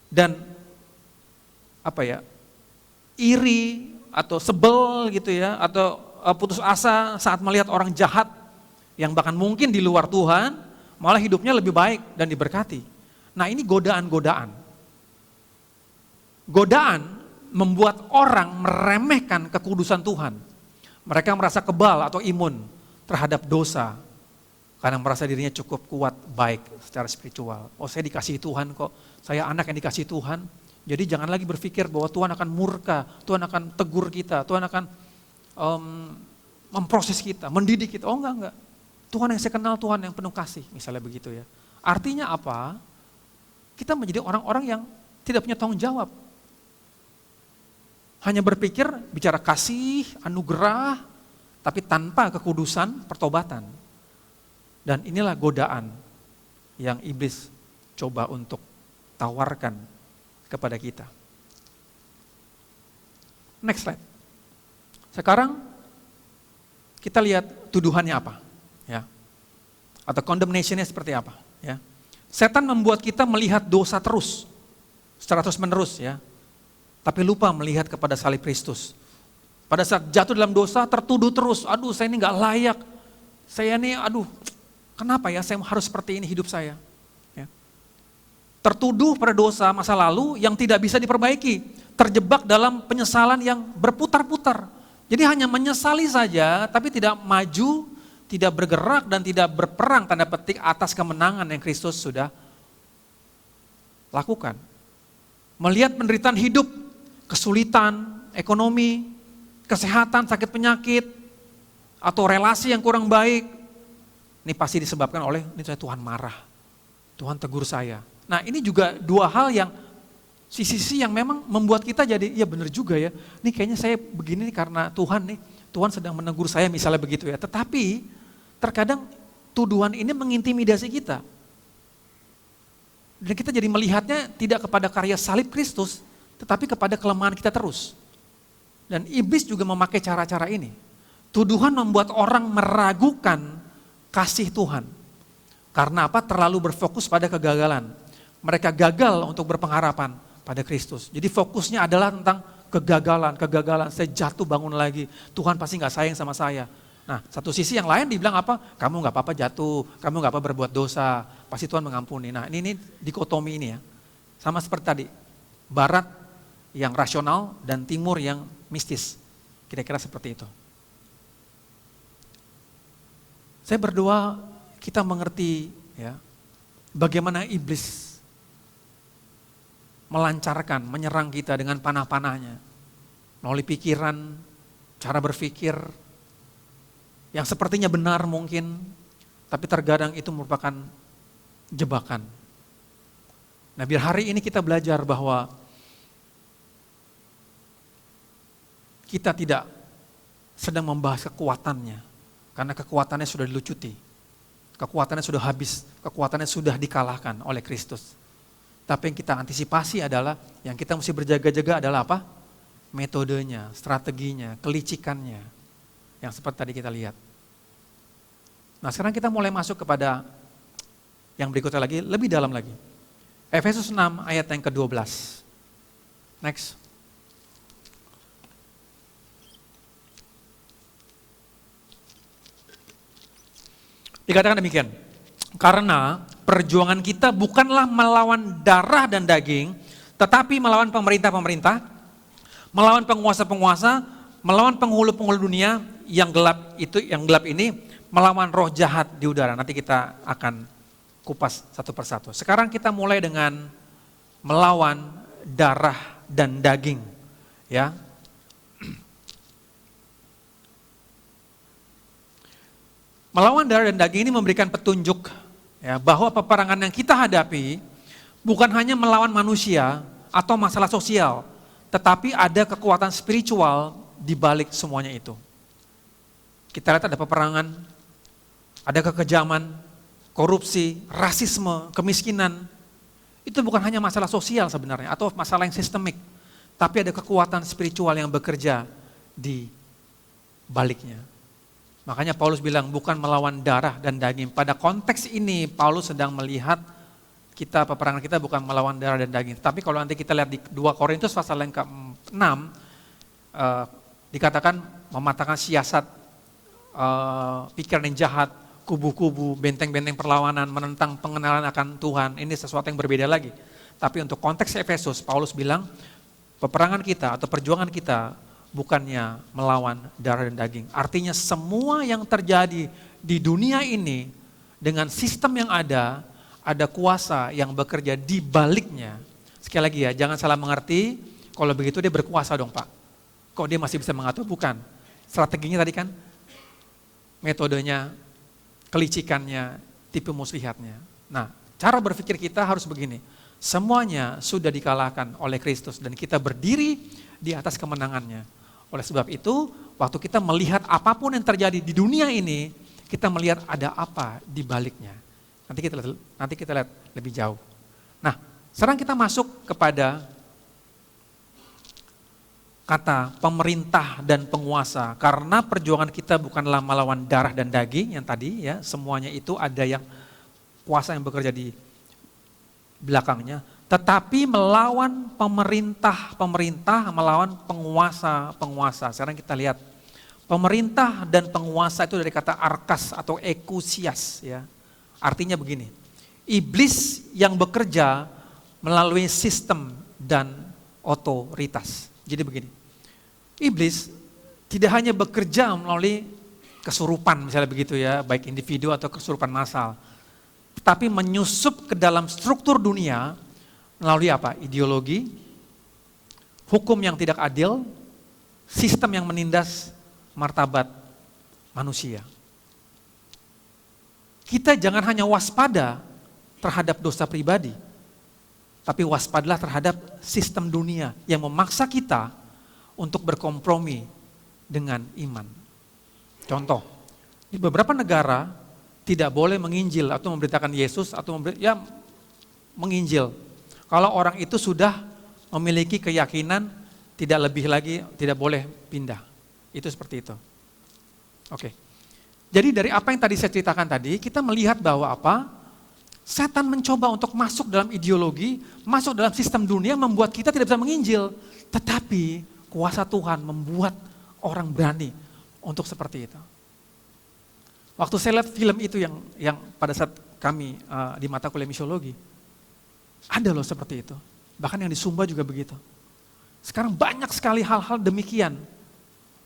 Dan apa ya? Iri atau sebel gitu ya, atau putus asa saat melihat orang jahat yang bahkan mungkin di luar Tuhan, malah hidupnya lebih baik dan diberkati. Nah ini godaan-godaan. Godaan membuat orang meremehkan kekudusan Tuhan. Mereka merasa kebal atau imun terhadap dosa. Karena merasa dirinya cukup kuat, baik secara spiritual. Oh, saya dikasihi Tuhan kok, saya anak yang dikasihi Tuhan. Jadi jangan lagi berpikir bahwa Tuhan akan murka, Tuhan akan tegur kita, Tuhan akan memproses kita, mendidik kita. Oh enggak. Tuhan yang saya kenal, Tuhan yang penuh kasih, misalnya begitu ya. Artinya apa? Kita menjadi orang-orang yang tidak punya tanggung jawab. Hanya berpikir, bicara kasih, anugerah, tapi tanpa kekudusan, pertobatan. Dan inilah godaan yang iblis coba untuk tawarkan kepada kita. Next slide. Sekarang kita lihat tuduhannya apa, ya, atau condemnation-nya seperti apa. Ya. Setan membuat kita melihat dosa terus, secara terus menerus, ya, tapi lupa melihat kepada salib Kristus. Pada saat jatuh dalam dosa, tertuduh terus, aduh saya ini nggak layak, saya ini kenapa ya saya harus seperti ini hidup saya. Ya. Tertuduh pada dosa masa lalu yang tidak bisa diperbaiki, terjebak dalam penyesalan yang berputar-putar. Jadi hanya menyesali saja, tapi tidak maju, tidak bergerak dan tidak berperang tanda petik atas kemenangan yang Kristus sudah lakukan. Melihat penderitaan hidup, kesulitan, ekonomi, kesehatan, sakit penyakit, atau relasi yang kurang baik, ini pasti disebabkan oleh ini Tuhan marah, Tuhan tegur saya. Nah ini juga dua hal yang sisi-sisi yang memang membuat kita jadi, ya benar juga ya, ini kayaknya saya begini nih karena Tuhan sedang menegur saya misalnya begitu ya. Tetapi terkadang tuduhan ini mengintimidasi kita. Dan kita jadi melihatnya tidak kepada karya salib Kristus, tetapi kepada kelemahan kita terus. Dan iblis juga memakai cara-cara ini. Tuduhan membuat orang meragukan kasih Tuhan. Karena apa? Terlalu berfokus pada kegagalan. Mereka gagal untuk berpengharapan pada Kristus. Jadi fokusnya adalah tentang kegagalan. Saya jatuh bangun lagi. Tuhan pasti gak sayang sama saya. Nah satu sisi yang lain dibilang apa? Kamu gak apa-apa jatuh, kamu gak apa berbuat dosa. Pasti Tuhan mengampuni. Nah ini dikotomi ini ya. Sama seperti tadi. Barat yang rasional dan timur yang mistis. Kira-kira seperti itu. Saya berdoa kita mengerti ya bagaimana iblis melancarkan, menyerang kita dengan panah-panahnya. Melalui pikiran, cara berpikir yang sepertinya benar mungkin, tapi terkadang itu merupakan jebakan. Nah biar hari ini kita belajar bahwa kita tidak sedang membahas kekuatannya. Karena kekuatannya sudah dilucuti, kekuatannya sudah habis, kekuatannya sudah dikalahkan oleh Kristus. Tapi yang kita antisipasi adalah, yang kita mesti berjaga-jaga adalah apa? Metodenya, strateginya, kelicikannya. Yang seperti tadi kita lihat. Nah sekarang kita mulai masuk kepada yang berikutnya lagi, lebih dalam lagi. Efesus 6 ayat yang ke-12. Next. Dikatakan demikian, karena perjuangan kita bukanlah melawan darah dan daging, tetapi melawan pemerintah-pemerintah, melawan penguasa-penguasa, melawan penghulu-penghulu dunia yang gelap ini, melawan roh jahat di udara. Nanti kita akan kupas satu persatu. Sekarang kita mulai dengan melawan darah dan daging, ya. Melawan darah dan daging ini memberikan petunjuk ya, bahwa peperangan yang kita hadapi bukan hanya melawan manusia atau masalah sosial, tetapi ada kekuatan spiritual di balik semuanya itu. Kita lihat ada peperangan, ada kekejaman, korupsi, rasisme, kemiskinan. Itu bukan hanya masalah sosial sebenarnya atau masalah yang sistemik, tapi ada kekuatan spiritual yang bekerja di baliknya. Makanya Paulus bilang bukan melawan darah dan daging. Pada konteks ini Paulus sedang melihat peperangan kita bukan melawan darah dan daging. Tapi kalau nanti kita lihat di 2 Korintus pasal yang ke-6, dikatakan mematahkan siasat, pikiran yang jahat, kubu-kubu, benteng-benteng perlawanan, menentang pengenalan akan Tuhan. Ini sesuatu yang berbeda lagi. Tapi untuk konteks Efesus, Paulus bilang peperangan kita atau perjuangan kita bukannya melawan darah dan daging. Artinya semua yang terjadi di dunia ini dengan sistem yang ada kuasa yang bekerja di baliknya. Sekali lagi ya, jangan salah mengerti, kalau begitu dia berkuasa dong Pak. Kok dia masih bisa mengatur? Bukan. Strateginya tadi kan, metodenya, kelicikannya, tipe muslihatnya. Nah, cara berpikir kita harus begini, semuanya sudah dikalahkan oleh Kristus dan kita berdiri di atas kemenangannya. Oleh sebab itu, waktu kita melihat apapun yang terjadi di dunia ini, kita melihat ada apa di baliknya. Nanti kita lihat lebih jauh. Nah, sekarang kita masuk kepada kata pemerintah dan penguasa. Karena perjuangan kita bukanlah melawan darah dan daging yang tadi ya, semuanya itu ada yang kuasa yang bekerja di belakangnya, tetapi melawan pemerintah, melawan penguasa. Sekarang kita lihat pemerintah dan penguasa itu dari kata arkas atau ekusias ya. Artinya begini, iblis yang bekerja melalui sistem dan otoritas. Jadi begini, iblis tidak hanya bekerja melalui kesurupan misalnya begitu ya, baik individu atau kesurupan massal, tetapi menyusup ke dalam struktur dunia melalui apa? Ideologi, hukum yang tidak adil, sistem yang menindas martabat manusia. Kita jangan hanya waspada terhadap dosa pribadi, tapi waspadalah terhadap sistem dunia yang memaksa kita untuk berkompromi dengan iman. Contoh, di beberapa negara tidak boleh menginjil atau memberitakan Yesus atau menginjil. Kalau orang itu sudah memiliki keyakinan tidak lebih lagi, tidak boleh pindah. Itu seperti itu. Oke. Jadi dari apa yang tadi saya ceritakan tadi, kita melihat bahwa apa? Setan mencoba untuk masuk dalam ideologi, masuk dalam sistem dunia, membuat kita tidak bisa menginjil. Tetapi kuasa Tuhan membuat orang berani untuk seperti itu. Waktu saya lihat film itu yang pada saat kami di mata kuliah misiologi, ada loh seperti itu. Bahkan yang di Sumba juga begitu. Sekarang banyak sekali hal-hal demikian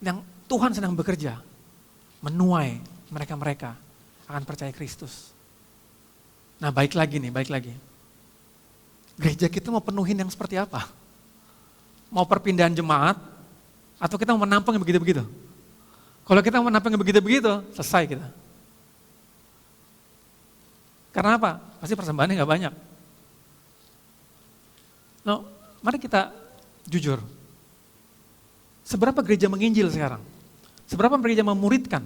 yang Tuhan sedang bekerja, menuai mereka-mereka akan percaya Kristus. Nah baik lagi. Gereja kita mau penuhin yang seperti apa? Mau perpindahan jemaat, atau kita mau menampung yang begitu-begitu? Kalau kita mau menampung yang begitu-begitu, selesai kita. Karena apa? Pasti persembahannya gak banyak. No, mari kita jujur. Seberapa gereja menginjil sekarang? Seberapa gereja memuridkan?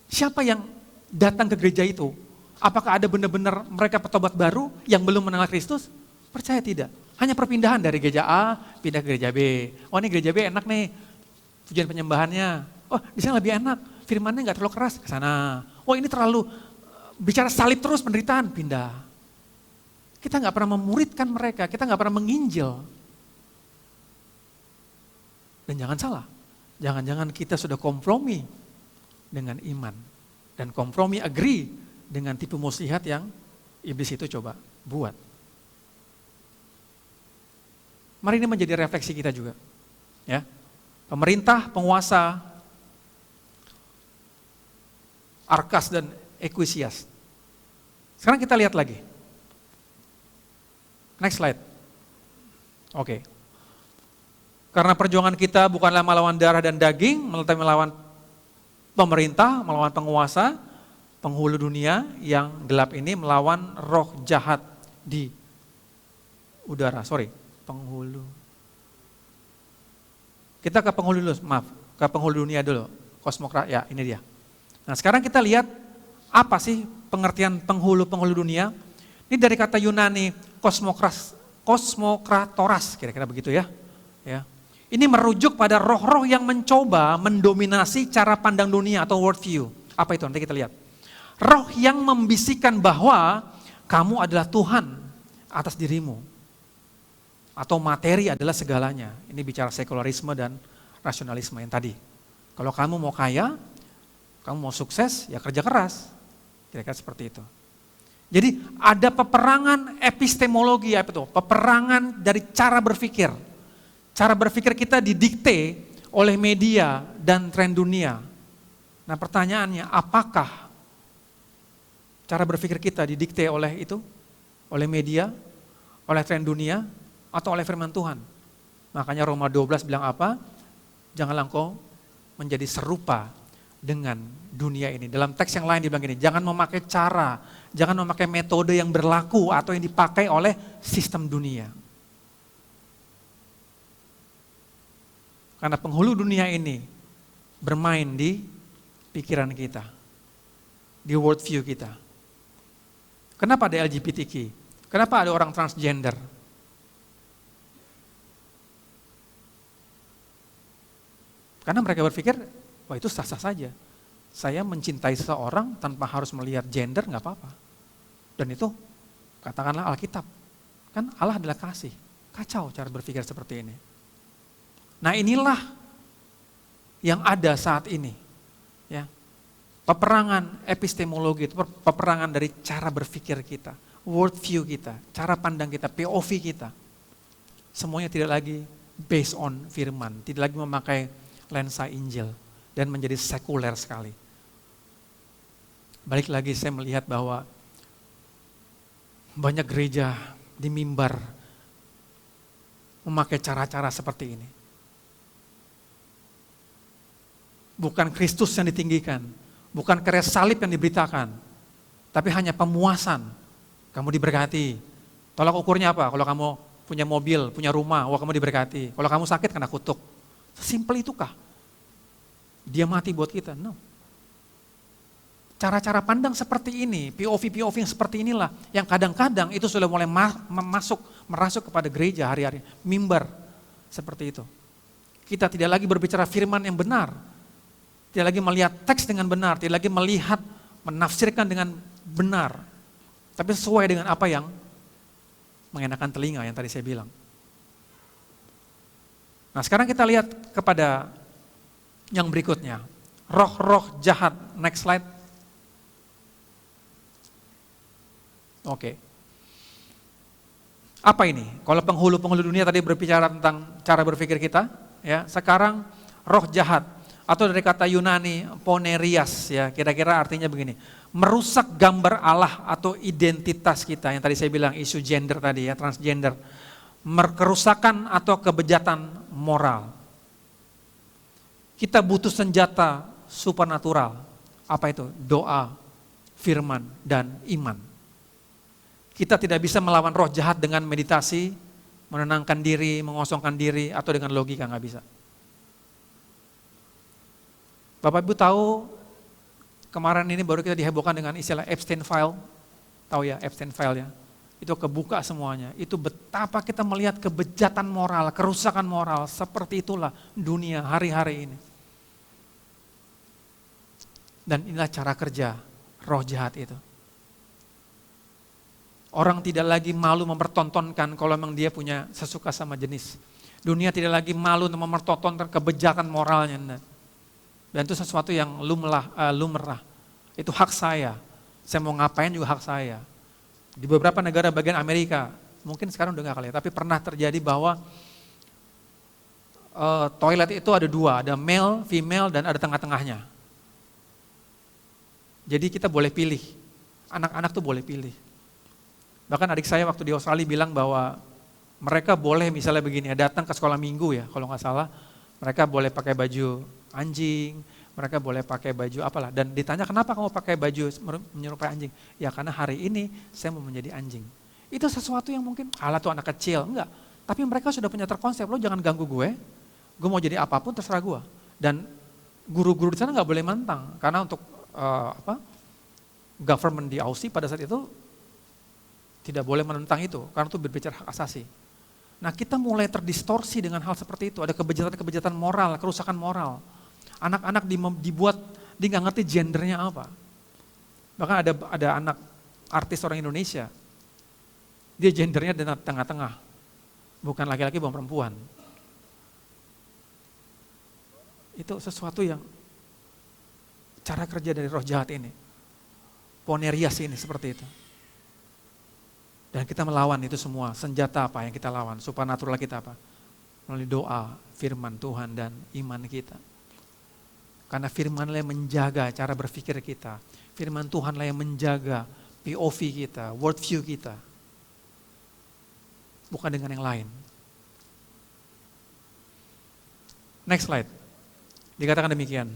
Siapa yang datang ke gereja itu? Apakah ada benar-benar mereka petobat baru yang belum mengenal Kristus? Percaya tidak. Hanya perpindahan dari gereja A pindah ke gereja B. Oh ini gereja B enak nih, pujian penyembahannya. Oh di sana lebih enak, firmannya nggak terlalu keras ke sana. Oh ini terlalu bicara salib terus penderitaan, pindah. Kita nggak pernah memuridkan mereka, kita nggak pernah menginjil. Dan jangan salah, jangan-jangan kita sudah kompromi dengan iman. Dan kompromi agree dengan tipe muslihat yang iblis itu coba buat. Mari ini menjadi refleksi kita juga. Ya. Pemerintah, penguasa, arkas dan ekusias. Sekarang kita lihat lagi. Next slide. Oke. Karena perjuangan kita bukanlah melawan darah dan daging, tetapi melawan pemerintah, melawan penguasa, penghulu dunia yang gelap ini, melawan roh jahat di udara. Penghulu. Kita ke penghulu dulu, ke penghulu dunia dulu. Kosmokrat, ya ini dia. Nah sekarang kita lihat apa sih pengertian penghulu dunia. Ini dari kata Yunani kosmokratoras, kira-kira begitu ya. Ini merujuk pada roh-roh yang mencoba mendominasi cara pandang dunia atau worldview. Apa itu? Nanti kita lihat. Roh yang membisikkan bahwa kamu adalah Tuhan atas dirimu. Atau materi adalah segalanya. Ini bicara sekularisme dan rasionalisme yang tadi. Kalau kamu mau kaya, kamu mau sukses, ya kerja keras. Kira-kira seperti itu. Jadi ada peperangan epistemologi, apa itu? Peperangan dari cara berpikir. Cara berpikir kita didikte oleh media dan tren dunia. Nah pertanyaannya, apakah Cara berpikir kita didikte oleh itu, oleh media, oleh tren dunia, atau oleh firman Tuhan. Makanya Roma 12 bilang apa? Janganlah engkau menjadi serupa dengan dunia ini. Dalam teks yang lain dia bilang gini, jangan memakai cara, jangan memakai metode yang berlaku atau yang dipakai oleh sistem dunia. Karena penghulu dunia ini bermain di pikiran kita, di worldview kita. Kenapa ada LGBTQ? Kenapa ada orang transgender? Karena mereka berpikir, wah itu sah-sah saja. Saya mencintai seseorang tanpa harus melihat gender, nggak apa-apa. Dan itu, katakanlah Alkitab. Kan Allah adalah kasih. Kacau cara berpikir seperti ini. Nah inilah yang ada saat ini. Ya. Peperangan epistemologi, itu peperangan dari cara berpikir kita, worldview kita, cara pandang kita, POV kita. Semuanya tidak lagi based on firman, tidak lagi memakai lensa Injil dan menjadi sekuler sekali. Balik lagi saya melihat bahwa banyak gereja di mimbar memakai cara-cara seperti ini. Bukan Kristus yang ditinggikan, bukan karya salib yang diberitakan, tapi hanya pemuasan. Kamu diberkati. Tolak ukurnya apa? Kalau kamu punya mobil, punya rumah, wah kamu diberkati. Kalau kamu sakit kena kutuk. Sesimpel itukah? Dia mati buat kita? No. Cara-cara pandang seperti ini, POV yang seperti inilah, yang kadang-kadang itu sudah mulai merasuk kepada gereja hari-hari. Mimbar, seperti itu. Kita tidak lagi berbicara firman yang benar, tidak lagi melihat teks dengan benar, tidak lagi melihat, menafsirkan dengan benar, tapi sesuai dengan apa yang mengenakan telinga yang tadi saya bilang. Nah sekarang kita lihat kepada yang berikutnya, roh-roh jahat. Next slide. Oke. Apa ini? Kalau penghulu-penghulu dunia tadi berbicara tentang cara berpikir kita, ya. Sekarang roh jahat atau dari kata Yunani ponerias, ya. Kira-kira artinya begini, merusak gambar Allah atau identitas kita yang tadi saya bilang isu gender tadi ya, transgender. Kerusakan atau kebejatan moral. Kita butuh senjata supernatural. Apa itu? Doa, firman, dan iman. Kita tidak bisa melawan roh jahat dengan meditasi, menenangkan diri, mengosongkan diri, atau dengan logika, nggak bisa. Bapak Ibu tahu, kemarin ini baru kita dihebohkan dengan istilah Epstein File. Tahu ya Epstein File ya? Itu kebuka semuanya. Itu betapa kita melihat kebejatan moral, kerusakan moral. Seperti itulah dunia hari-hari ini. Dan inilah cara kerja roh jahat itu. Orang tidak lagi malu mempertontonkan kalau memang dia punya sesuka sama jenis. Dunia tidak lagi malu untuk mempertontonkan kebejatan moralnya. Dan itu sesuatu yang lumrah. Itu hak saya. Saya mau ngapain juga hak saya. Di beberapa negara bagian Amerika, mungkin sekarang udah nggak kali ya, tapi pernah terjadi bahwa toilet itu ada dua, ada male, female, dan ada tengah-tengahnya. Jadi kita boleh pilih, anak-anak tuh boleh pilih. Bahkan adik saya waktu di Australia bilang bahwa mereka boleh misalnya begini, datang ke sekolah minggu ya, kalau nggak salah, mereka boleh pakai baju anjing, mereka boleh pakai baju apalah. Dan ditanya kenapa kamu pakai baju menyerupai anjing? Ya karena hari ini saya mau menjadi anjing. Itu sesuatu yang mungkin, ala tuh anak kecil, enggak. Tapi mereka sudah punya terkonsep, lo jangan ganggu gue mau jadi apapun terserah gue. Dan guru-guru di sana nggak boleh mentang, karena untuk government di Aussie pada saat itu tidak boleh menentang itu, karena itu berbicara hak asasi. Nah kita mulai terdistorsi dengan hal seperti itu, ada kebejatan-kebejatan moral, kerusakan moral. Anak-anak dibuat, dia nggak ngerti gendernya apa. Bahkan ada anak artis orang Indonesia, dia gendernya di tengah-tengah, bukan laki-laki bukan perempuan. Itu sesuatu yang cara kerja dari roh jahat ini, ponerias ini seperti itu. Dan kita melawan itu semua, senjata apa yang kita lawan, supernatural kita apa? Melalui doa, firman Tuhan dan iman kita. Karena firman-Nya menjaga cara berpikir kita. Firman Tuhanlah yang menjaga POV kita, worldview kita. Bukan dengan yang lain. Next slide. Dikatakan demikian.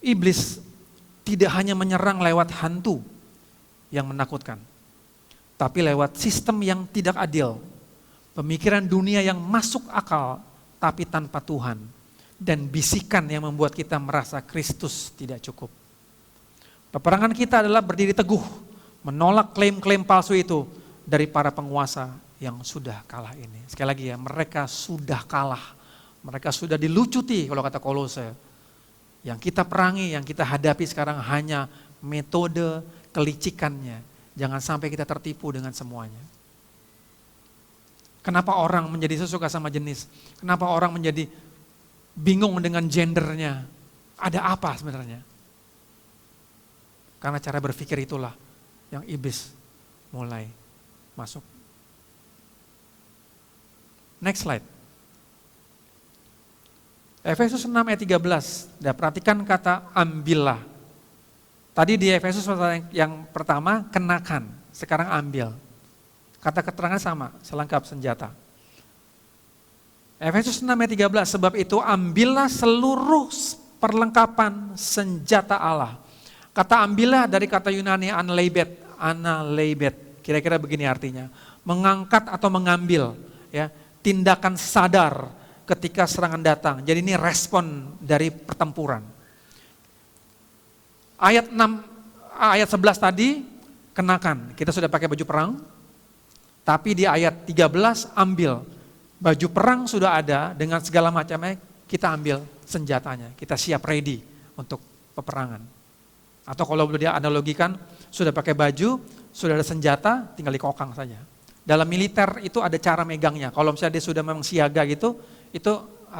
Iblis tidak hanya menyerang lewat hantu yang menakutkan, tapi lewat sistem yang tidak adil, pemikiran dunia yang masuk akal tapi tanpa Tuhan, dan bisikan yang membuat kita merasa Kristus tidak cukup. Peperangan kita adalah berdiri teguh, menolak klaim-klaim palsu itu dari para penguasa yang sudah kalah ini. Sekali lagi ya, mereka sudah kalah, mereka sudah dilucuti kalau kata Kolose. Yang kita perangi, yang kita hadapi sekarang hanya metode kelicikannya. Jangan sampai kita tertipu dengan semuanya. Kenapa orang menjadi sesuka sama jenis? Kenapa orang menjadi bingung dengan gendernya? Ada apa sebenarnya? Karena cara berpikir itulah yang iblis mulai masuk. Next slide. Efesus 6 ayat 13. Dan perhatikan kata ambillah. Tadi di Efesus yang pertama kenakan, sekarang ambil. Kata keterangan sama, selengkap senjata. Efesus 6 ayat 13, sebab itu ambillah seluruh perlengkapan senjata Allah. Kata ambillah dari kata Yunani analebet. Kira-kira begini artinya, mengangkat atau mengambil, ya, tindakan sadar ketika serangan datang. Jadi ini respon dari pertempuran. Ayat 11 tadi kenakan, kita sudah pakai baju perang. Tapi di ayat 13 ambil, baju perang sudah ada dengan segala macamnya, kita ambil senjatanya, kita siap ready untuk peperangan. Atau kalau boleh dia analogikan, sudah pakai baju, sudah ada senjata, tinggal dikokang saja. Dalam militer itu ada cara megangnya, kalau misalnya dia sudah memang siaga gitu, itu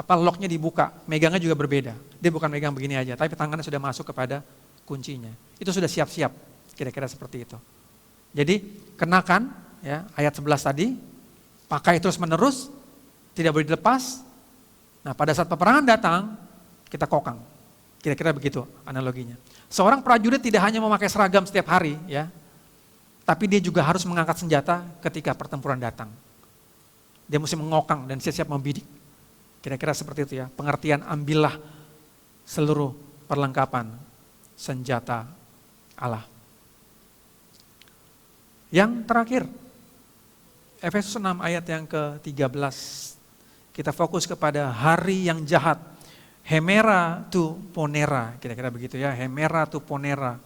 locknya dibuka, megangnya juga berbeda. Dia bukan megang begini aja, tapi tangannya sudah masuk kepada kuncinya. Itu sudah siap-siap, kira-kira seperti itu. Jadi kenakan, ya, ayat 11 tadi, pakai terus menerus, tidak boleh dilepas. Nah pada saat peperangan datang, kita kokang. Kira-kira begitu analoginya. Seorang prajurit tidak hanya memakai seragam setiap hari, ya, tapi dia juga harus mengangkat senjata ketika pertempuran datang. Dia mesti mengokang dan siap-siap membidik. Kira-kira seperti itu ya, pengertian ambillah seluruh perlengkapan senjata Allah. Yang terakhir, Efesus 6 ayat yang ke-13, kita fokus kepada hari yang jahat, hemera tu ponera, kira-kira begitu ya, hemera tu ponera.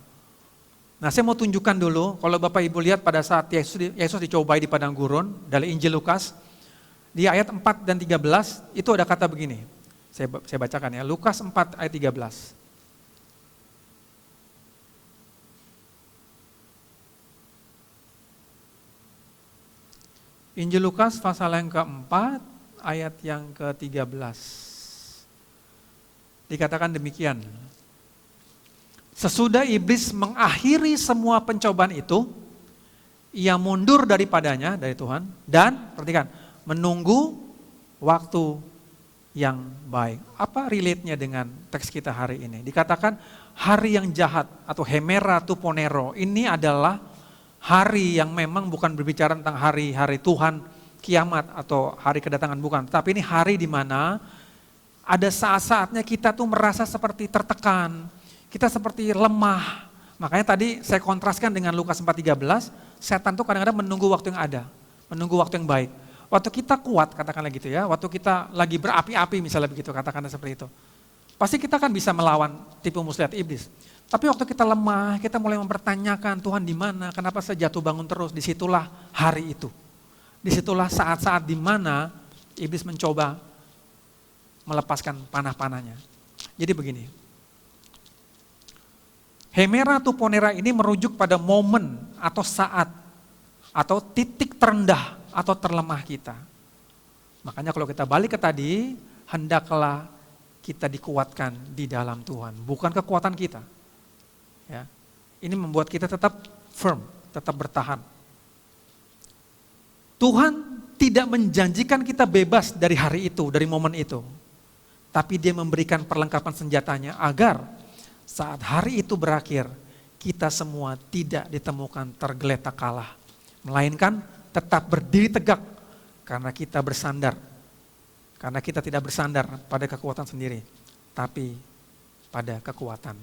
Nah saya mau tunjukkan dulu, kalau Bapak Ibu lihat pada saat Yesus dicobai di padang gurun, dari Injil Lukas, di ayat 4 dan 13 itu ada kata begini, saya bacakan ya, Lukas 4 ayat 13. Injil Lukas pasal yang keempat, ayat yang ke-13. Dikatakan demikian. Sesudah iblis mengakhiri semua pencobaan itu, ia mundur daripadanya, dari Tuhan, dan perhatikan, menunggu waktu yang baik. Apa relate-nya dengan teks kita hari ini? Dikatakan hari yang jahat atau hemera tu ponero, ini adalah hari yang memang bukan berbicara tentang hari-hari Tuhan, kiamat atau hari kedatangan, bukan. Tapi ini hari di mana ada saat-saatnya kita tuh merasa seperti tertekan, kita seperti lemah. Makanya tadi saya kontraskan dengan Lukas 4:13, setan tuh kadang-kadang menunggu waktu yang ada, menunggu waktu yang baik. Waktu kita kuat, katakanlah gitu ya, waktu kita lagi berapi-api misalnya begitu, katakanlah seperti itu. Pasti kita kan bisa melawan tipu muslihat iblis. Tapi waktu kita lemah, kita mulai mempertanyakan Tuhan di mana, kenapa saya jatuh bangun terus, disitulah hari itu. Disitulah saat-saat di mana iblis mencoba melepaskan panah-panahnya. Jadi begini, hemera tu ponera ini merujuk pada momen atau saat atau titik terendah atau terlemah kita. Makanya kalau kita balik ke tadi, hendaklah kita dikuatkan di dalam Tuhan, bukan kekuatan kita. Ya, ini membuat kita tetap firm, tetap bertahan. Tuhan tidak menjanjikan kita bebas dari hari itu, dari momen itu. Tapi dia memberikan perlengkapan senjatanya agar Saat hari itu berakhir, kita semua tidak ditemukan tergeletak kalah. Melainkan tetap berdiri tegak karena kita bersandar. Karena kita tidak bersandar pada kekuatan sendiri, tapi pada kekuatan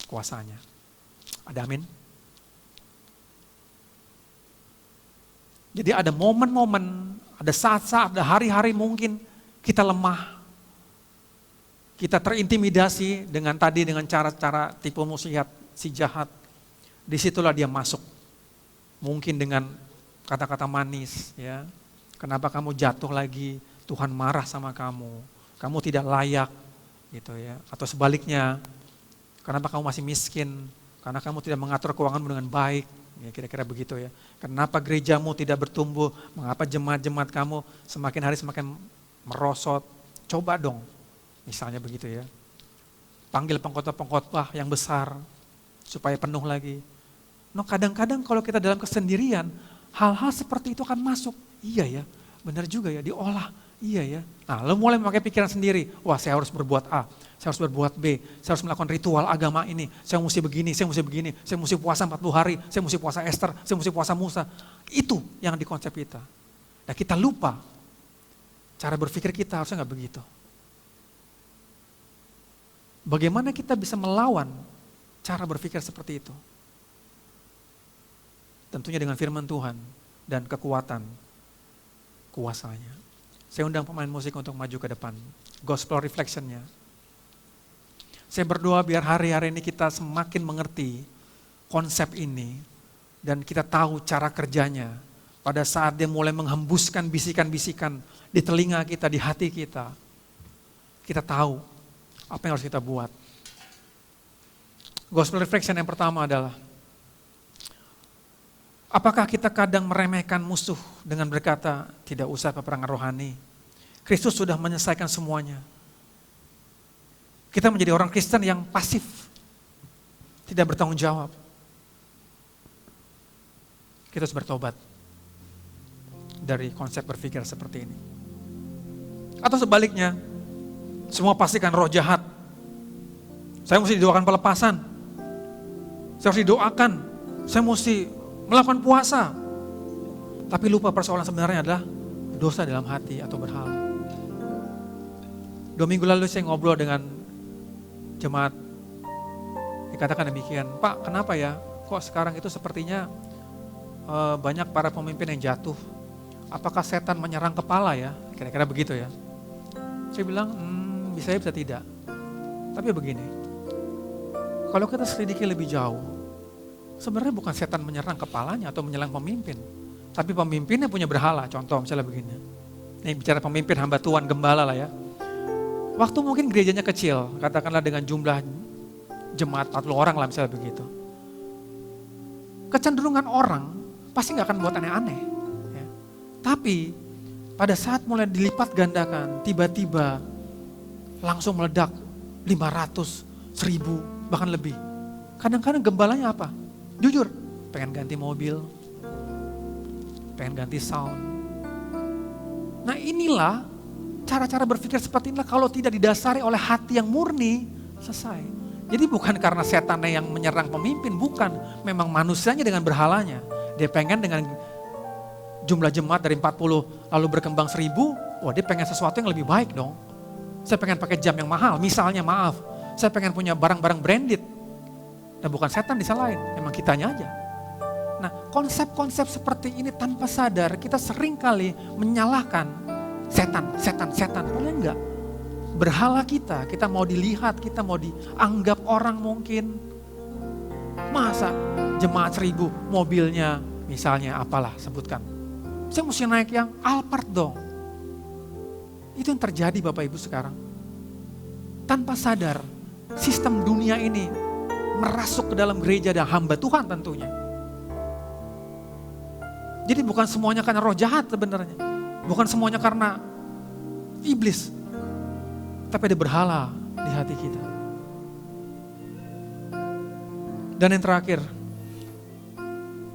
kuasanya. Ada amin? Jadi ada momen-momen, ada saat-saat, ada hari-hari mungkin kita lemah. Kita terintimidasi dengan cara-cara tipu muslihat, si jahat. Disitulah dia masuk. Mungkin dengan kata-kata manis, ya. Kenapa kamu jatuh lagi? Tuhan marah sama kamu. Kamu tidak layak, gitu ya. Atau sebaliknya, kenapa kamu masih miskin? Karena kamu tidak mengatur keuanganmu dengan baik. Ya, kira-kira begitu ya. Kenapa gerejamu tidak bertumbuh? Mengapa jemaat-jemaat kamu semakin hari semakin merosot? Coba dong, misalnya begitu ya. Panggil pengkhotbah-pengkhotbah yang besar supaya penuh lagi. No, kadang-kadang kalau kita dalam kesendirian, hal-hal seperti itu akan masuk. Iya ya, benar juga ya, diolah. Iya ya. Nah, lo mulai memakai pikiran sendiri. Wah, saya harus berbuat A, saya harus berbuat B, saya harus melakukan ritual agama ini, saya mesti begini, saya mesti puasa 40 hari, saya mesti puasa Esther, saya mesti puasa Musa. Itu yang di konsep kita. Nah, kita lupa cara berpikir kita harusnya nggak begitu. Bagaimana kita bisa melawan cara berpikir seperti itu? Tentunya dengan firman Tuhan dan kekuatan kuasanya. Saya undang pemain musik untuk maju ke depan. Gospel reflection-nya. Saya berdoa biar hari-hari ini kita semakin mengerti konsep ini dan kita tahu cara kerjanya. Pada saat dia mulai menghembuskan bisikan-bisikan di telinga kita, di hati kita. Kita tahu apa yang harus kita buat. Gospel reflection yang pertama adalah, apakah kita kadang meremehkan musuh dengan berkata, tidak usah peperangan rohani. Kristus sudah menyelesaikan semuanya. Kita menjadi orang Kristen yang pasif, tidak bertanggung jawab. Kita harus bertobat dari konsep berpikir seperti ini. Atau sebaliknya, semua pastikan roh jahat. Saya mesti didoakan pelepasan. Saya harus didoakan. Saya mesti melakukan puasa. Tapi lupa persoalan sebenarnya adalah dosa dalam hati atau berhala. 2 minggu lalu saya ngobrol dengan jemaat, dikatakan demikian, Pak, kenapa ya kok sekarang itu sepertinya banyak para pemimpin yang jatuh, apakah setan menyerang kepala ya, kira-kira begitu ya. Saya bilang, bisa tidak, tapi begini, kalau kita selidiki lebih jauh, sebenarnya bukan setan menyerang kepalanya atau menyerang pemimpin, tapi pemimpinnya punya berhala. Contoh misalnya begini, ini bicara pemimpin hamba Tuhan, gembala lah ya. Waktu mungkin gerejanya kecil, katakanlah dengan jumlah jemaat 40 orang lah misalnya begitu. Kecenderungan orang pasti gak akan buat aneh-aneh. Ya. Tapi pada saat mulai dilipat gandakan, tiba-tiba langsung meledak 500, 1000, bahkan lebih. Kadang-kadang gembalanya apa? Jujur, pengen ganti mobil, pengen ganti sound. Nah inilah cara-cara berpikir seperti inilah kalau tidak didasari oleh hati yang murni, selesai. Jadi bukan karena setannya yang menyerang pemimpin, bukan. Memang manusianya dengan berhalanya. Dia pengen dengan jumlah jemaat dari 40 lalu berkembang 1000, wah dia pengen sesuatu yang lebih baik dong. Saya pengen pakai jam yang mahal, misalnya maaf. Saya pengen punya barang-barang branded. Dan bukan setan disalahin, memang kitanya aja. Nah konsep-konsep seperti ini tanpa sadar kita sering kali menyalahkan setan, padahal enggak. Berhala kita mau dilihat, kita mau dianggap orang mungkin. Masa jemaat 1000 mobilnya misalnya apalah sebutkan. Saya mesti naik yang Alphard dong. Itu yang terjadi Bapak Ibu sekarang. Tanpa sadar, sistem dunia ini merasuk ke dalam gereja dan hamba Tuhan tentunya. Jadi bukan semuanya karena roh jahat sebenarnya. Bukan semuanya karena iblis. Tapi ada berhala di hati kita. Dan yang terakhir,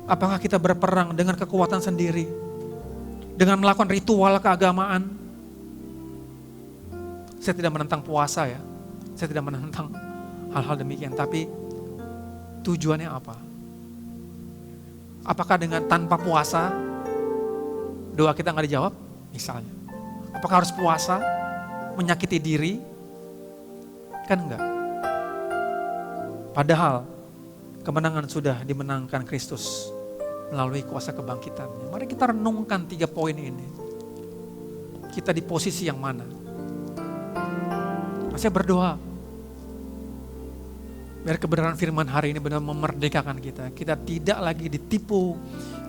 apakah kita berperang dengan kekuatan sendiri? Dengan melakukan ritual keagamaan? Saya tidak menentang puasa ya. Saya tidak menentang hal-hal demikian. Tapi tujuannya apa? Apakah dengan tanpa puasa doa kita nggak dijawab? Misalnya. Apakah harus puasa? Menyakiti diri? Kan enggak. Padahal kemenangan sudah dimenangkan Kristus melalui kuasa kebangkitannya. Mari kita renungkan 3 poin ini. Kita di posisi yang mana? Saya berdoa biar kebenaran firman hari ini benar memerdekakan kita. Kita tidak lagi ditipu,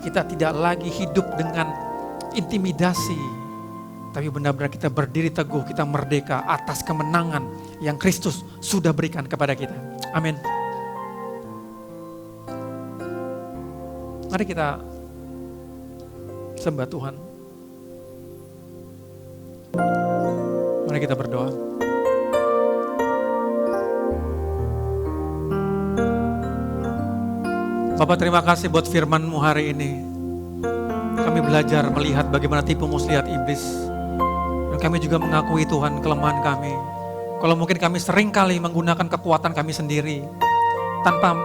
kita tidak lagi hidup dengan intimidasi, tapi benar-benar kita berdiri teguh, kita merdeka atas kemenangan yang Kristus sudah berikan kepada kita. Amin. Mari kita sembah Tuhan. Mari kita berdoa. Bapak, terima kasih buat firman-Mu hari ini. Kami belajar melihat bagaimana tipu muslihat iblis. Dan kami juga mengakui Tuhan kelemahan kami. Kalau mungkin kami sering kali menggunakan kekuatan kami sendiri tanpa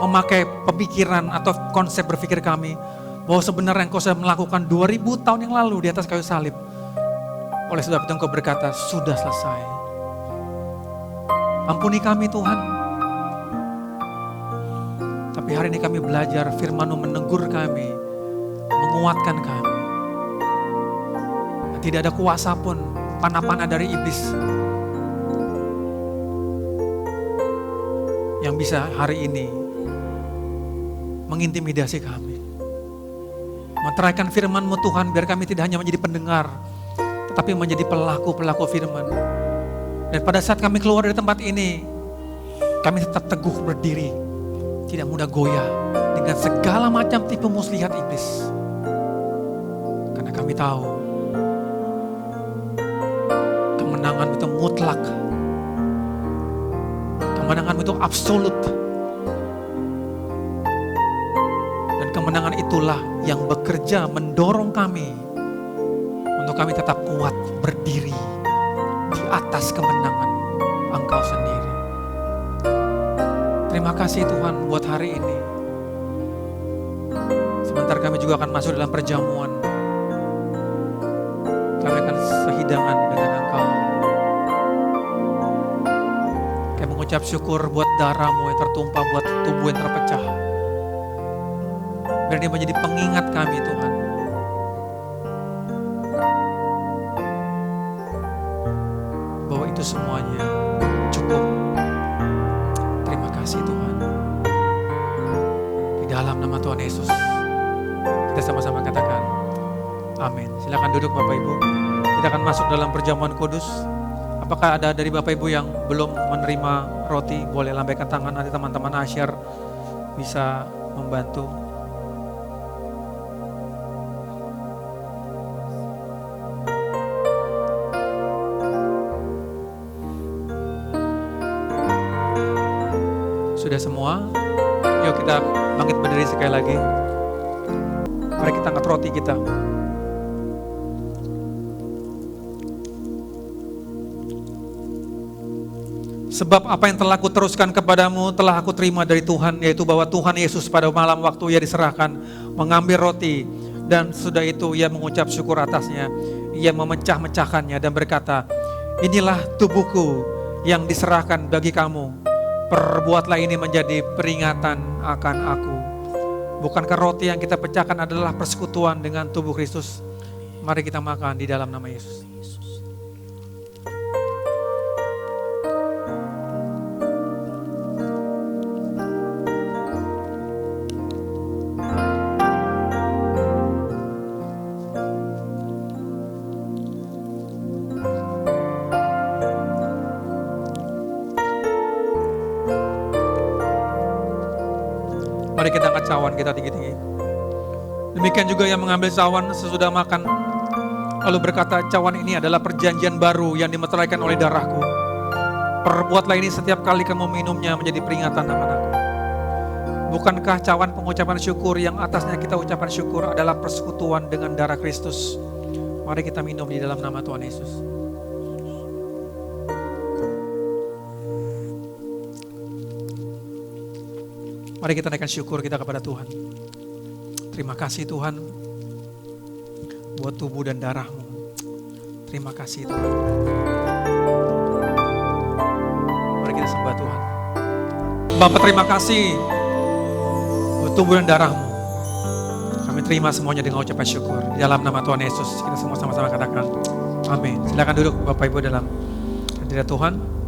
memakai pemikiran atau konsep berpikir kami bahwa sebenarnya Engkau sudah melakukan 2000 tahun yang lalu di atas kayu salib. Oleh sebab itu Engkau berkata, sudah selesai. Ampuni kami Tuhan. Tapi hari ini kami belajar firman-Mu menegur kami, menguatkan kami. Tidak ada kuasa pun, panah-panah dari iblis yang bisa hari ini mengintimidasi kami. Meteraikan firman-Mu Tuhan, biar kami tidak hanya menjadi pendengar, tetapi menjadi pelaku-pelaku firman. Dan pada saat kami keluar dari tempat ini, kami tetap teguh berdiri. Tidak mudah goyah dengan segala macam tipu muslihat iblis. Karena kami tahu kemenangan itu mutlak. Kemenangan itu absolut. Dan kemenangan itulah yang bekerja mendorong kami untuk kami tetap kuat berdiri di atas kemenangan Engkau sendiri. Terima kasih Tuhan buat hari ini. Sebentar kami juga akan masuk dalam perjamuan. Kami akan sehidangan dengan Engkau. Kami mengucap syukur buat darah-Mu yang tertumpah, buat tubuh yang terpecah. Biar dia menjadi pengingat kami Tuhan. Bahwa itu semuanya cukup. Terima kasih Tuhan. Di dalam nama Tuhan Yesus, kita sama-sama katakan amin. Silakan duduk Bapak Ibu. Kita akan masuk dalam perjamuan kudus. Apakah ada dari Bapak Ibu yang belum menerima roti? Boleh lambaikan tangan, nanti teman-teman asyar bisa membantu. Sudah semua? Yuk kita bangkit berdiri sekali lagi. Mari kita angkat roti kita. Sebab apa yang telah aku teruskan kepadamu telah aku terima dari Tuhan, yaitu bahwa Tuhan Yesus pada malam waktu Ia diserahkan mengambil roti, dan sudah itu Ia mengucap syukur atasnya. Ia memecah-mecahkannya dan berkata, inilah tubuhku yang diserahkan bagi kamu. Perbuatlah ini menjadi peringatan akan aku. Bukankah roti yang kita pecahkan adalah persekutuan dengan tubuh Kristus? Mari kita makan di dalam nama Yesus. Mari kita angkat cawan kita tinggi-tinggi. Demikian juga yang mengambil cawan sesudah makan, lalu berkata, cawan ini adalah perjanjian baru yang dimeteraikan oleh darahku. Perbuatlah ini setiap kali kamu minumnya menjadi peringatan akan aku. Bukankah cawan pengucapan syukur yang atasnya kita ucapan syukur adalah persekutuan dengan darah Kristus? Mari kita minum di dalam nama Tuhan Yesus. Mari kita naikkan syukur kita kepada Tuhan. Terima kasih Tuhan buat tubuh dan darah-Mu. Terima kasih Tuhan. Mari kita sembah Tuhan. Bapa, terima kasih buat tubuh dan darah-Mu. Kami terima semuanya dengan ucapan syukur. Di dalam nama Tuhan Yesus kita semua sama-sama katakan amin. Silakan duduk Bapak Ibu dalam hadirat Tuhan.